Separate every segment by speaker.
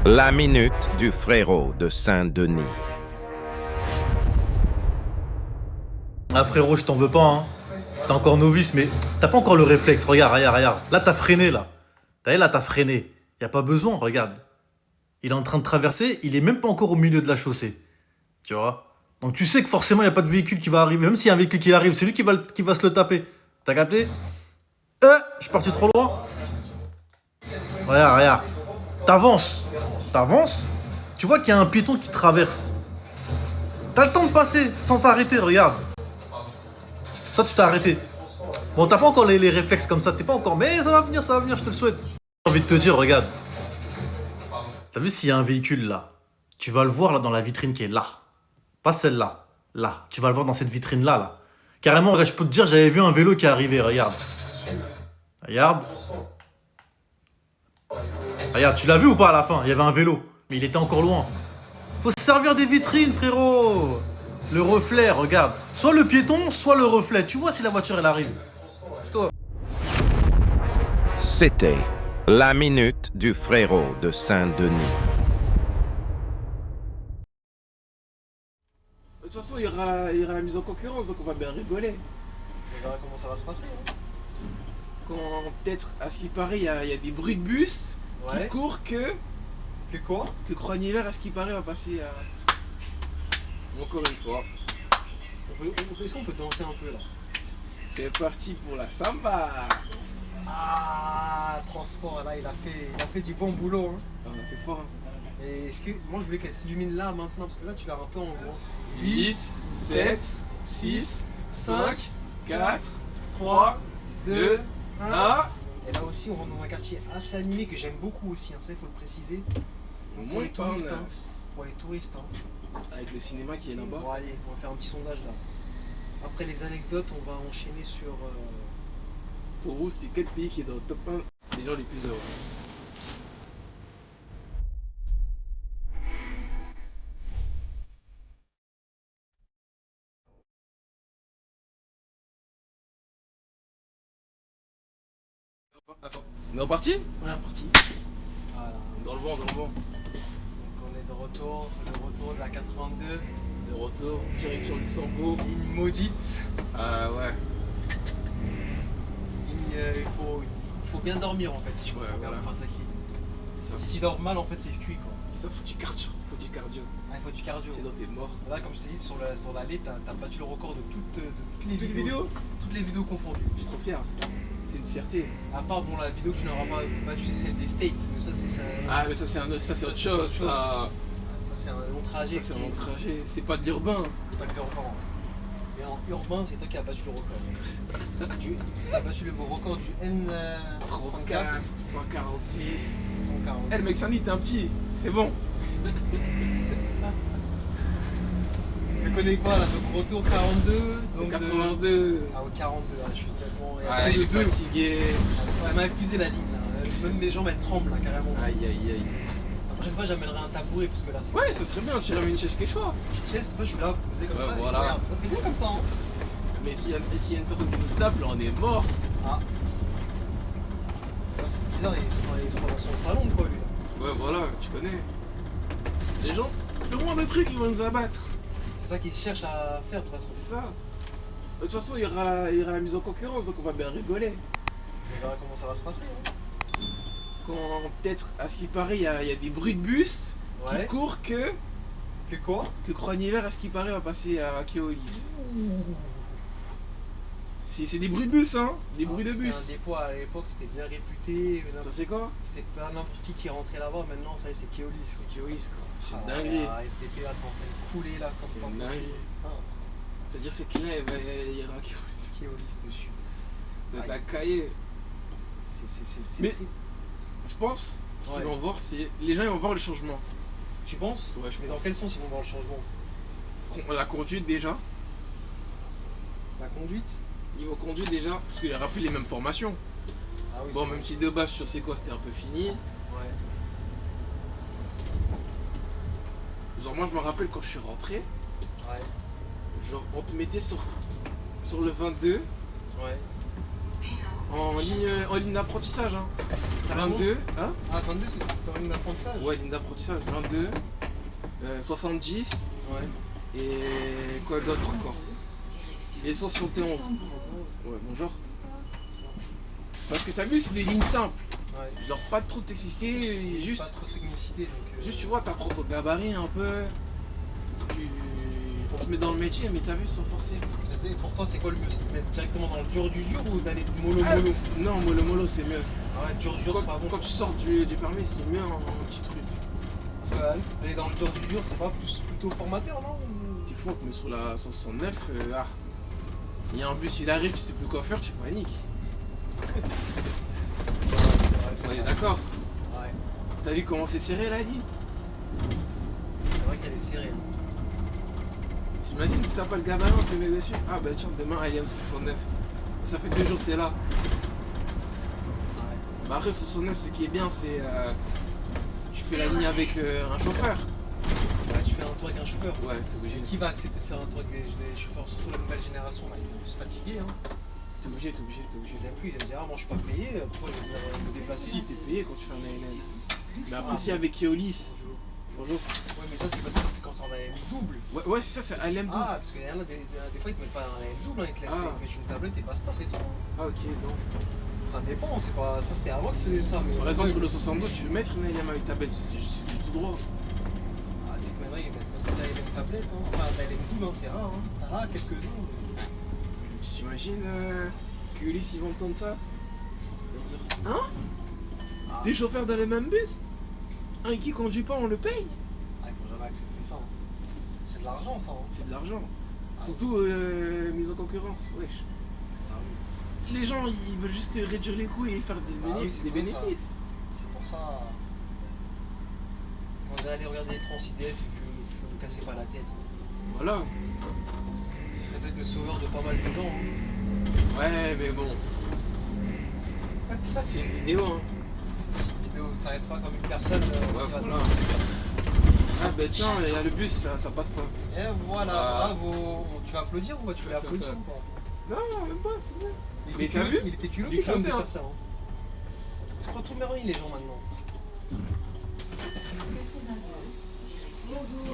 Speaker 1: La minute du frérot de Saint-Denis.
Speaker 2: Ah frérot, je t'en veux pas, hein. T'es encore novice, mais t'as pas encore le réflexe. Regarde, regarde, regarde. Là, t'as freiné, là. T'as vu, là, t'as freiné. Y a pas besoin, regarde. Il est en train de traverser, il est même pas encore au milieu de la chaussée. Tu vois? Donc tu sais que forcément, y a pas de véhicule qui va arriver. Même s'il y a un véhicule qui arrive, c'est lui qui va se le taper. T'as capté? Je suis parti trop loin. Regarde, regarde. T'avances. T'avances. Tu vois qu'il y a un piéton qui traverse. T'as le temps de passer sans t'arrêter, regarde. Toi, tu t'es arrêté. Bon, t'as pas encore les réflexes comme ça, t'es pas encore. Mais ça va venir, je te le souhaite. J'ai envie de te dire, regarde. T'as vu s'il y a un véhicule là? Tu vas le voir là dans la vitrine qui est là. Pas celle-là. Là. Tu vas le voir dans cette vitrine-là, là. Carrément, regarde, je peux te dire, j'avais vu un vélo qui est arrivé, regarde. Regarde. Regarde, tu l'as vu ou pas à la fin? Il y avait un vélo, mais il était encore loin. Faut se servir des vitrines, frérot. Le reflet, regarde. Soit le piéton, soit le reflet. Tu vois si la voiture, elle arrive. C'est toi.
Speaker 1: C'était la minute du frérot de Saint-Denis.
Speaker 3: De toute façon, il y aura la mise en concurrence, donc on va bien rigoler.
Speaker 4: On verra comment ça va se passer. Hein.
Speaker 3: Quand peut-être, à ce qui paraît, il y a des bruits de bus
Speaker 4: Ouais.
Speaker 3: qui courent que
Speaker 4: quoi?
Speaker 3: Croix-Nivert, à ce qui paraît, va passer à... Encore une fois,
Speaker 4: Est-ce qu'on peut danser un peu là?
Speaker 3: c'est parti pour la samba.
Speaker 4: Ah, transport là, il a fait du bon boulot. Hein.
Speaker 3: On a fait fort. Hein.
Speaker 4: Et est-ce que moi je voulais qu'elle s'illumine là maintenant parce que là tu l'as un peu en gros.
Speaker 3: 8, 7, 6, 5, 4, 3, 2, 1.
Speaker 4: Et là aussi on rentre dans un quartier assez animé que j'aime beaucoup aussi, hein, ça il faut le préciser. Donc, pour les touristes, hein. Pour les touristes. Hein.
Speaker 3: Avec le cinéma qui est là-bas.
Speaker 4: Bon allez, on va faire un petit sondage là. Après les anecdotes, on va enchaîner sur...
Speaker 3: Pour vous, c'est quel pays qui est dans le top 1 des gens les plus heureux? Attends, on est reparti?
Speaker 4: On est reparti. Voilà.
Speaker 3: Dans le vent, dans le vent.
Speaker 4: Donc on est de retour, le retour de la 82.
Speaker 3: De retour, direction Luxembourg.
Speaker 4: Ligne maudite.
Speaker 3: Ah ouais.
Speaker 4: Il faut bien dormir en fait si tu
Speaker 3: Ouais,
Speaker 4: comprends bien
Speaker 3: voilà.
Speaker 4: pour faire cette ligne.
Speaker 3: C'est ça.
Speaker 4: Si tu dors mal en fait c'est cuit quoi.
Speaker 3: C'est ça, faut du cardio. Faut du cardio.
Speaker 4: Ah, il faut du cardio.
Speaker 3: Sinon t'es mort.
Speaker 4: Là comme je t'ai dit sur l'allée t'as battu le record de toutes les
Speaker 3: Toutes les
Speaker 4: vidéos.
Speaker 3: vidéos?
Speaker 4: Toutes les vidéos confondues.
Speaker 3: Je suis trop fier. C'est une fierté.
Speaker 4: À part bon la vidéo que tu n'auras pas battue c'est celle des States, mais ça c'est ça.
Speaker 3: Ah mais ça c'est autre chose. Ça
Speaker 4: C'est un long trajet.
Speaker 3: c'est un long trajet. C'est pas de l'urbain.
Speaker 4: Pas de l'urbain. Et en urbain, c'est toi qui as battu le record. Tu as battu le record du N34
Speaker 3: 34, 146.
Speaker 4: 140.
Speaker 3: Eh le mec Sani t'es un petit. C'est bon.
Speaker 4: Tu connais quoi là? Donc retour 42, donc
Speaker 3: 82.
Speaker 4: Ah au 42, là, je suis tellement...
Speaker 3: Ah, il est fatigué.
Speaker 4: Elle m'a épuisé la ligne là. Même mes jambes elles tremblent là carrément.
Speaker 3: Aïe aïe aïe.
Speaker 4: La prochaine fois j'amènerai un tabouret parce que là c'est...
Speaker 3: Ouais, ça serait bien, tu ramènes une chaise quelque chose.
Speaker 4: Petite chaise, comme ça je suis là posé comme
Speaker 3: Ouais,
Speaker 4: ça. et
Speaker 3: voilà.
Speaker 4: je regarde. Ça, c'est bien comme ça hein.
Speaker 3: Mais s'il y a une personne qui nous tape, là on est mort.
Speaker 4: Ah. Là, c'est bizarre, ils sont dans son salon quoi lui.
Speaker 3: Ouais, voilà, tu connais. Les gens, le moindre truc, ils vont nous abattre.
Speaker 4: C'est ça qu'ils cherchent à faire de toute façon.
Speaker 3: C'est ça. De toute façon, il y aura la mise en concurrence, donc on va bien rigoler.
Speaker 4: On verra comment ça va se passer. Hein.
Speaker 3: Quand peut-être, à ce qui paraît, il y a des bruits de bus
Speaker 4: Ouais.
Speaker 3: qui courent que
Speaker 4: quoi?
Speaker 3: Croix-Nivert, à ce qui paraît, va passer à Keolis. C'est des bruits de bus, hein. Des bruits de
Speaker 4: C'était
Speaker 3: bus.
Speaker 4: un dépôt à l'époque, c'était bien réputé.
Speaker 3: Tu sais quoi?
Speaker 4: C'est pas n'importe qui est rentré là-bas. Maintenant, ça y est, c'est Keolis. quoi.
Speaker 3: C'est Keolis, quoi. C'est
Speaker 4: Ah,
Speaker 3: une dinguerie.
Speaker 4: FTP là, c'est en train de couler là comme
Speaker 3: C'est
Speaker 4: pas
Speaker 3: une
Speaker 4: possible.
Speaker 3: dinguerie.
Speaker 4: Ah,
Speaker 3: C'est-à-dire, c'est clair, il y aura un Keolis.
Speaker 4: Keolis dessus.
Speaker 3: Ça va être la cahier.
Speaker 4: C'est
Speaker 3: Mais-
Speaker 4: triste.
Speaker 3: Je pense, ce qu'ils
Speaker 4: Ouais.
Speaker 3: vont voir, c'est. Les gens, ils vont voir le changement.
Speaker 4: Tu penses?
Speaker 3: Ouais, je
Speaker 4: Mais
Speaker 3: pense.
Speaker 4: dans quel sens ils vont voir le changement?
Speaker 3: La conduite, déjà.
Speaker 4: La conduite?
Speaker 3: Ils vont conduire déjà, parce qu'il n'y aura plus les mêmes formations.
Speaker 4: Ah oui,
Speaker 3: Bon,
Speaker 4: c'est
Speaker 3: même
Speaker 4: vrai.
Speaker 3: si de base, tu sais quoi, c'était un peu fini.
Speaker 4: Ouais.
Speaker 3: Genre, moi, je me rappelle quand je suis rentré,
Speaker 4: Ouais.
Speaker 3: genre, on te mettait sur le 22
Speaker 4: Ouais.
Speaker 3: en ligne d'apprentissage. Hein.
Speaker 4: carrément.
Speaker 3: 22, hein?
Speaker 4: Ah, 22, c'est en ligne d'apprentissage.
Speaker 3: Ouais, ligne d'apprentissage, 22, 70,
Speaker 4: Ouais.
Speaker 3: et quoi d'autre encore? Et 71. Ouais, bonjour. Parce que t'as vu, c'est des lignes simples.
Speaker 4: Ouais.
Speaker 3: Genre pas trop de technicité, juste,
Speaker 4: Pas trop de technicité, donc.
Speaker 3: juste tu vois, t'apprends ton gabarit un peu. On te met dans le métier, mais t'as vu, sans forcer.
Speaker 4: Et pour toi, c'est quoi le mieux? C'est de mettre directement dans le dur du dur ou d'aller mollo
Speaker 3: Ah,
Speaker 4: mollo?
Speaker 3: non, mollo c'est mieux.
Speaker 4: Ah ouais, dur du dur,
Speaker 3: Quand,
Speaker 4: c'est pas bon.
Speaker 3: quand tu sors du permis, c'est mieux un petit truc.
Speaker 4: Parce que aller dans le dur du dur, c'est pas plutôt formateur, non?
Speaker 3: T'es fou, on te met sur la 169, il y a un bus, il arrive, tu sais plus quoi faire, tu paniques. On est d'accord?
Speaker 4: Ouais.
Speaker 3: T'as vu comment c'est serré là, dit?
Speaker 4: C'est vrai qu'elle est serrée. Hein.
Speaker 3: T'imagines si t'as pas le gabarit, on te met dessus. Ah bah tiens, demain, elle est au 69. Ça fait 2 jours que t'es là.
Speaker 4: Ouais.
Speaker 3: Bah après, 69, ce qui est bien, c'est tu fais la ligne avec un chauffeur.
Speaker 4: Ouais, tu fais un tour avec un chauffeur.
Speaker 3: Ouais, t'es obligé.
Speaker 4: Qui va accepter de faire un tour avec des chauffeurs, surtout la nouvelle génération, là, ils sont plus fatigués. Hein.
Speaker 3: T'es obligé, t'es obligé, t'es
Speaker 4: Je
Speaker 3: obligé.
Speaker 4: les aime plus, ils vont dire ah, moi je suis pas payé, pourquoi je vais venir me déplacer?
Speaker 3: Si, t'es payé quand tu fais un ANN. Mais après, si avec Keolis. Bonjour.
Speaker 4: Ouais, mais ça c'est parce que c'est quand c'est en AM double.
Speaker 3: Ouais, c'est ça, c'est ALM double.
Speaker 4: Ah, parce qu'il y en a des fois ils te mettent pas un AM double, hein, ils te laissent
Speaker 3: Ah.
Speaker 4: mettre une tablette et basta, c'est tout.
Speaker 3: Ah, ok, non.
Speaker 4: Ça dépend, c'est pas. Ça c'était avant qu'ils faisaient ça, mais.
Speaker 3: Par exemple, sur le 72, tu veux mettre une ALM avec tablette, c'est du tout droit.
Speaker 4: Ah, tu sais que maintenant ils mettent même pas d'ALM tablette, hein. Enfin d'ALM double, hein, c'est rare, hein. T'as là quelques-uns. Mais...
Speaker 3: Tu t'imagines Keolis, ils vont entendre ça? Ils vont dire, hein?
Speaker 4: Ah.
Speaker 3: Des chauffeurs dans le même bus? Un qui conduit pas, on le paye?
Speaker 4: Ah, il faut jamais accepter ça. Hein. C'est de l'argent ça. Hein.
Speaker 3: C'est de l'argent.
Speaker 4: Ah.
Speaker 3: Surtout mise en concurrence, wesh.
Speaker 4: Ah oui.
Speaker 3: Les gens, ils veulent juste réduire les coûts et faire des,
Speaker 4: Ah oui, c'est
Speaker 3: des
Speaker 4: pour ça.
Speaker 3: bénéfices.
Speaker 4: C'est pour ça. On va aller regarder les trans-IDF et que ne me cassez pas la tête.
Speaker 3: Voilà.
Speaker 4: Je serais peut-être le sauveur de pas mal de gens. Hein.
Speaker 3: Ouais, mais bon. C'est une vidéo, hein.
Speaker 4: C'est une vidéo, ça reste pas comme une personne
Speaker 3: Ouais,
Speaker 4: qui va
Speaker 3: voilà. Ah, bah tiens, il y a le bus, ça passe pas.
Speaker 4: Et voilà,
Speaker 3: Ah.
Speaker 4: bravo. Tu vas applaudir ou quoi? Tu veux applaudir ou pas?
Speaker 3: Non, même pas, c'est bien.
Speaker 4: Il
Speaker 3: Mais
Speaker 4: était
Speaker 3: t'as
Speaker 4: culotté-
Speaker 3: vu?
Speaker 4: Il était culotté
Speaker 3: Il
Speaker 4: quand même de
Speaker 3: culotté,
Speaker 4: faire ça. Hein. Ils se croient tout merveilleux les gens maintenant.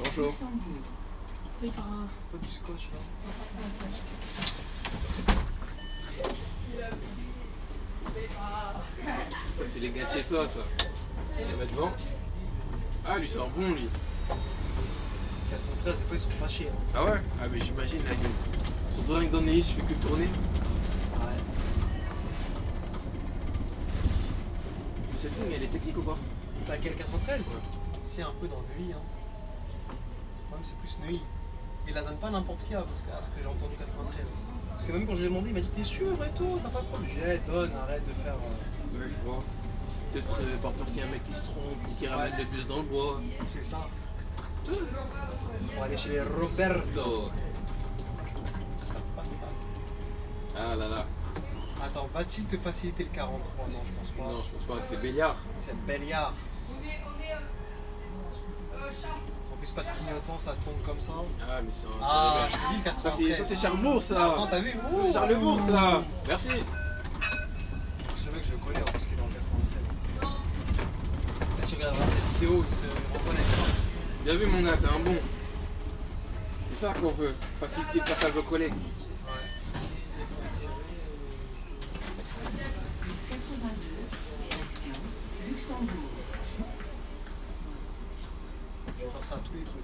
Speaker 3: Bonjour.
Speaker 5: Oui, par un.
Speaker 4: Pas du scotch là.
Speaker 3: Ça, c'est les gars de chez toi, ça. Il va devant. Ah, lui, c'est un bon, lui.
Speaker 4: 93, des fois ils sont fâchés. Hein.
Speaker 3: Ah ouais? Ah, mais j'imagine, là, surtout avec dans Neuilly, je fais que tourner.
Speaker 4: Ouais.
Speaker 3: Mais cette ligne, elle est technique ou pas?
Speaker 4: Laquelle 93? C'est un peu dans Neuilly. Hein. Le problème c'est plus Neuilly. Il la donne pas n'importe qui, hein, parce que, à ce que j'ai entendu 93. Parce que même quand je lui ai demandé, il m'a dit t'es sûr et tout, t'as pas de problème. J'ai donne, arrête de faire.
Speaker 3: Ouais, je vois. Peut-être par peur qu'il y ait un mec qui se trompe ou qui ramène
Speaker 4: Ouais,
Speaker 3: le bus dans le bois.
Speaker 4: C'est ça. On va aller chez les Roberto.
Speaker 3: Ah là là.
Speaker 4: Attends, va-t-il te faciliter le 43? Non, je pense pas.
Speaker 3: Non, je pense pas. C'est Béliard.
Speaker 4: C'est Béliard. En plus, pas de clignotant, ça tourne comme ça.
Speaker 3: Ah, mais c'est un.
Speaker 4: Ah, je
Speaker 3: terrible.
Speaker 4: te dis
Speaker 3: Ça,
Speaker 4: 93.
Speaker 3: c'est Charlebourg, ça.
Speaker 4: Attends, t'as vu?
Speaker 3: Ça, c'est Charlebourg, ça. Merci.
Speaker 4: Ce mec, je le connais en plus, qu'il est dans le 93. Peut-être qu'il regardera cette vidéo, il se reconnaîtra.
Speaker 3: Bien vu, mon gars, t'es un bon. C'est ça qu'on veut. Faciliter le passage aux collègues.
Speaker 4: Je vais faire ça à tous les trucs.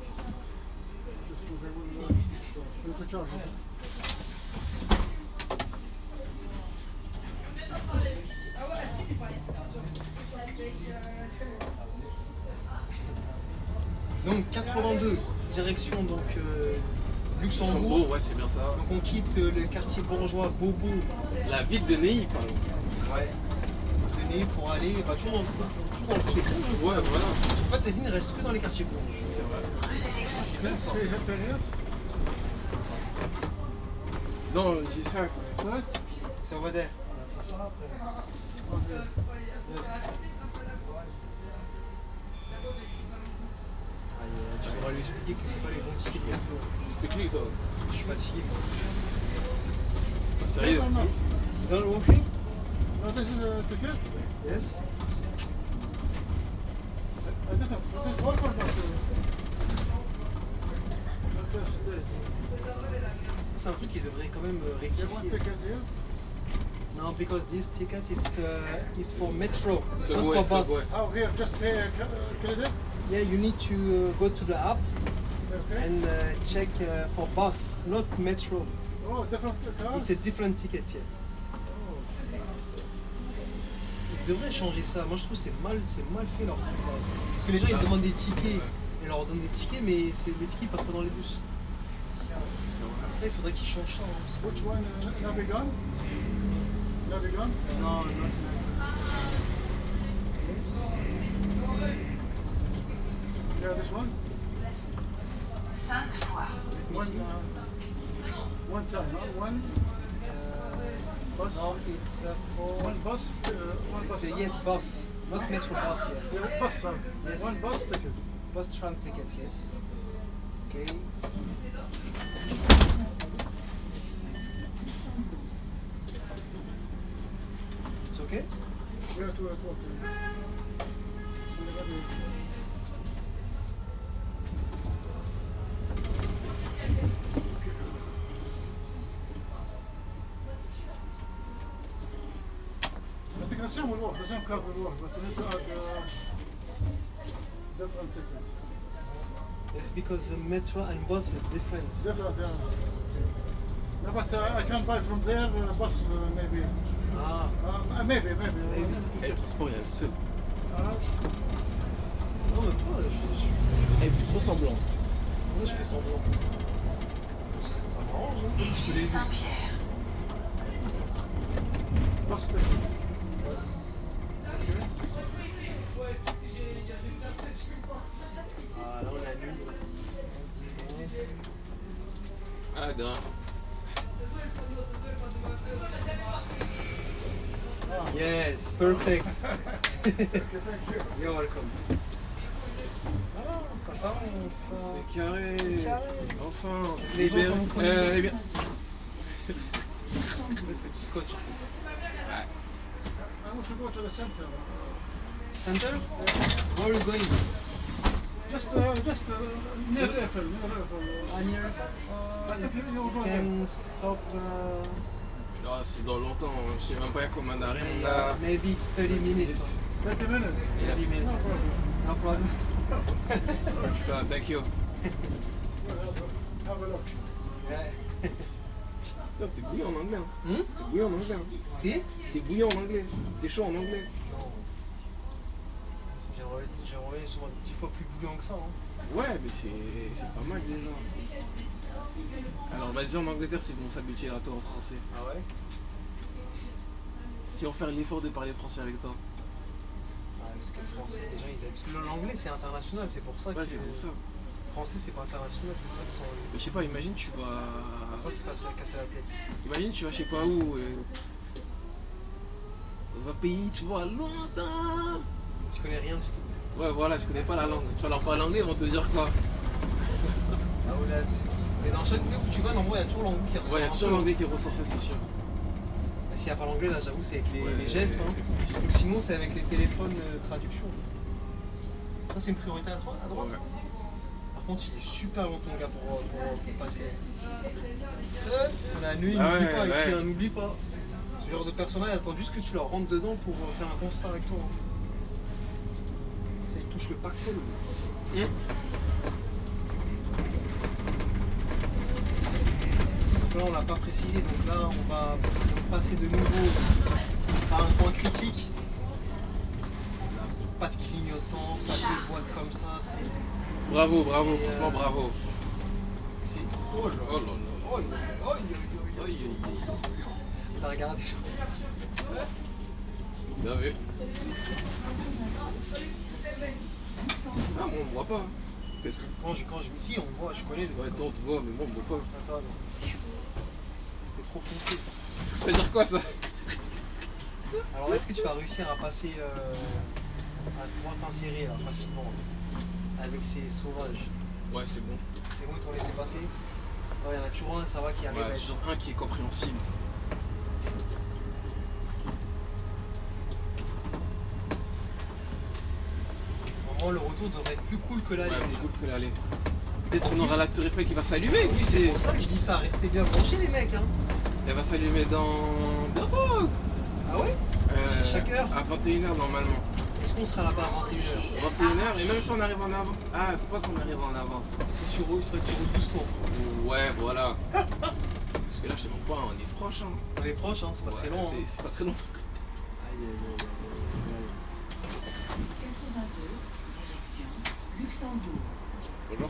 Speaker 4: Donc 82, direction donc Luxembourg.
Speaker 3: Luxembourg, ouais, c'est bien ça.
Speaker 4: Donc on quitte le quartier bourgeois Bobo,
Speaker 3: La ville de Neuilly, pardon.
Speaker 4: ouais, de Neuilly pour aller toujours dans le côté bourge.
Speaker 3: Ouais, voilà.
Speaker 4: En fait cette ligne reste que dans les quartiers bourges.
Speaker 3: C'est vrai.
Speaker 4: Ah, c'est bien ça.
Speaker 3: Non, j'ai ça.
Speaker 4: C'est over there. Tu devras lui expliquer que c'est pas les bons tickets de métro.
Speaker 3: Explique-lui, toi.
Speaker 4: Je suis fatigué. Moi.
Speaker 3: C'est pas sérieux.
Speaker 4: Is that walking?
Speaker 6: This is a ticket.
Speaker 4: Yes. C'est un truc qui devrait quand même rectifier. No, because this ticket is for metro, it's
Speaker 3: Subway,
Speaker 4: not for bus.
Speaker 3: subway.
Speaker 6: Oh, here, just pay credit?
Speaker 4: Yeah, you need to go to the app
Speaker 6: Okay.
Speaker 4: and check for bus, not metro.
Speaker 6: Oh, different car?
Speaker 4: It's a different ticket, yeah. Ils devraient changer ça. Moi, je trouve que c'est mal fait leur truc là. Parce que les gens ils demandent des tickets, et leur donnent des tickets, mais les tickets ils passent pas dans les bus. Ça, il faudrait qu'ils changent ça. Hein.
Speaker 6: Which one? Navigon? Navigon?
Speaker 4: Non, non. Yes.
Speaker 6: Yeah, this one? One, one time, huh? One bus?
Speaker 4: No, it's for...
Speaker 6: One bus? One bus?
Speaker 4: It's a yes bus, not metro bus, yeah.
Speaker 6: Yeah, bus, sorry.
Speaker 4: Yes.
Speaker 6: One bus ticket.
Speaker 4: Bus tram ticket, yes. Okay. It's okay?
Speaker 6: Yeah, to okay. I think the same will work, the same card will work, but you need to add different tickets.
Speaker 4: It's because the metro and bus is different.
Speaker 6: Different, yeah. Yeah, but I can buy from there, bus maybe.
Speaker 4: Ah,
Speaker 6: Maybe.
Speaker 3: Et le transport, il y a le seul.
Speaker 4: non mais toi,
Speaker 3: Elle fait trop semblant.
Speaker 4: moi, je fais semblant. Ça m'arrange, hein. Je peux les
Speaker 6: Bus ticket.
Speaker 4: Bus. Ah, là on a nul.
Speaker 3: Ah, de rien.
Speaker 4: Yes, perfect. You're welcome. Ah, ça,
Speaker 3: C'est carré.
Speaker 4: C'est carré.
Speaker 3: Enfin.
Speaker 4: Les gens qu'on connaît.
Speaker 3: Eh bien.
Speaker 4: En fait, c'est du scotch en fait.
Speaker 6: I want to go to the center.
Speaker 4: Center? Where are you going?
Speaker 6: Just near Eiffel.
Speaker 4: Near
Speaker 6: I think you'll go there.
Speaker 4: can stop.
Speaker 3: Ah, c'est dans longtemps, je sais même pas combien d'arrêts on a.
Speaker 4: Maybe it's 30 minutes.
Speaker 6: 30 minutes.
Speaker 4: 30 minutes.
Speaker 6: No problem.
Speaker 4: No problem.
Speaker 3: Putain, thank you.
Speaker 6: Have a look.
Speaker 4: Yeah.
Speaker 3: Putain, t'es bouillant en anglais. Hein.
Speaker 4: Hmm?
Speaker 3: T'es bouillant en anglais. Hein. T'es bouillant en anglais. T'es chaud en anglais.
Speaker 4: Non. J'aimerais sûrement 10 fois plus bouillant que ça. Hein.
Speaker 3: Ouais, mais c'est pas mal déjà. Alors vas-y, en Angleterre, c'est bon, s'habituer à toi en français.
Speaker 4: Ah ouais?
Speaker 3: Si on fait l'effort de parler français avec toi.
Speaker 4: Ah, parce que le français, les gens ils aiment. Parce que l'anglais c'est international, c'est pour ça que.
Speaker 3: Ouais, c'est pour ça.
Speaker 4: Le français c'est pas international, c'est pour ça qu'ils sont.
Speaker 3: Mais je sais pas, imagine tu vas.
Speaker 4: Pourquoi c'est facile à casser la tête?
Speaker 3: Imagine tu vas je sais pas où. Dans un pays, tu vois, lointain.
Speaker 4: Tu connais rien du tout.
Speaker 3: Ouais, voilà, tu connais pas la langue. Tu vas leur parler anglais, ils vont te dire quoi?
Speaker 4: Ah Oulas. Mais dans chaque pays où tu vas, normalement il y a toujours l'anglais qui ressort.
Speaker 3: Ouais, il y a
Speaker 4: un
Speaker 3: toujours
Speaker 4: peu.
Speaker 3: l'anglais qui ressort, ça c'est sûr.
Speaker 4: Mais s'il n'y a pas l'anglais, là j'avoue, c'est avec
Speaker 3: Ouais,
Speaker 4: les gestes. Hein.
Speaker 3: c'est sûr.
Speaker 4: Donc sinon, c'est avec les téléphones traduction. Ça, c'est une priorité à droite?
Speaker 3: Ouais.
Speaker 4: Par contre, il est super long ton gars pour passer. On a nuit,
Speaker 3: Ah
Speaker 4: n'oublie
Speaker 3: ouais,
Speaker 4: pas, ici,
Speaker 3: ouais.
Speaker 4: hein, n'oublie pas. Ce genre de personnel attend juste que tu leur rentres dedans pour faire un constat avec toi. Hein. Ça, il touche le pactole.
Speaker 3: Hum.
Speaker 4: Donc là, on l'a pas précisé, donc là, on va passer de nouveau à un point critique. Pas de clignotant, ça fait boîte comme ça, c'est.
Speaker 3: Bravo, bravo,
Speaker 4: C'est,
Speaker 3: franchement bravo.
Speaker 4: C'est. Oh là
Speaker 3: Oh là là.
Speaker 4: oh là là, oh là là.
Speaker 3: Aïe, aïe, aïe.
Speaker 4: T'as regardé?
Speaker 3: Bien vu. Ah, moi on me voit pas.
Speaker 4: Parce que quand je si on me voit, je connais le
Speaker 3: Ouais,
Speaker 4: truc.
Speaker 3: toi on te voit, mais moi on me voit pas.
Speaker 4: Attends, non. T'es trop foncé.
Speaker 3: Ça veut dire quoi ça?
Speaker 4: Alors est-ce que tu vas réussir à passer à pouvoir t'insérer là facilement avec ces sauvages?
Speaker 3: Ouais, c'est bon.
Speaker 4: C'est bon, ils t'ont laissé passer? Ça va, il y en a toujours un, ça va, qui arrive.
Speaker 3: Ouais, toujours un qui est compréhensible.
Speaker 4: Normalement Normalement, le retour devrait être plus cool que l'aller.
Speaker 3: Ouais,
Speaker 4: déjà.
Speaker 3: cool que l'aller. Peut-être on aura la Tour Eiffel qui va s'allumer, qui
Speaker 4: C'est
Speaker 3: sait.
Speaker 4: pour ça que je dis ça, restez bien branchés les mecs. Hein.
Speaker 3: Elle va s'allumer dans... bientôt.
Speaker 4: Ah ouais? Chaque heure?
Speaker 3: À 21h normalement.
Speaker 4: Est-ce qu'on sera là-bas à 21h?
Speaker 3: 21h, et même si on arrive en avance. Ah, faut pas qu'on arrive en avance.
Speaker 4: Il faut que tu roules doucement.
Speaker 3: Ouais, voilà. Parce que là, je te mens pas, on est proche. Hein.
Speaker 4: On est proche, hein, c'est pas
Speaker 3: Ouais,
Speaker 4: très long. Hein.
Speaker 3: C'est pas très long.
Speaker 4: Aïe, aïe, aïe, aïe,
Speaker 3: Bonjour.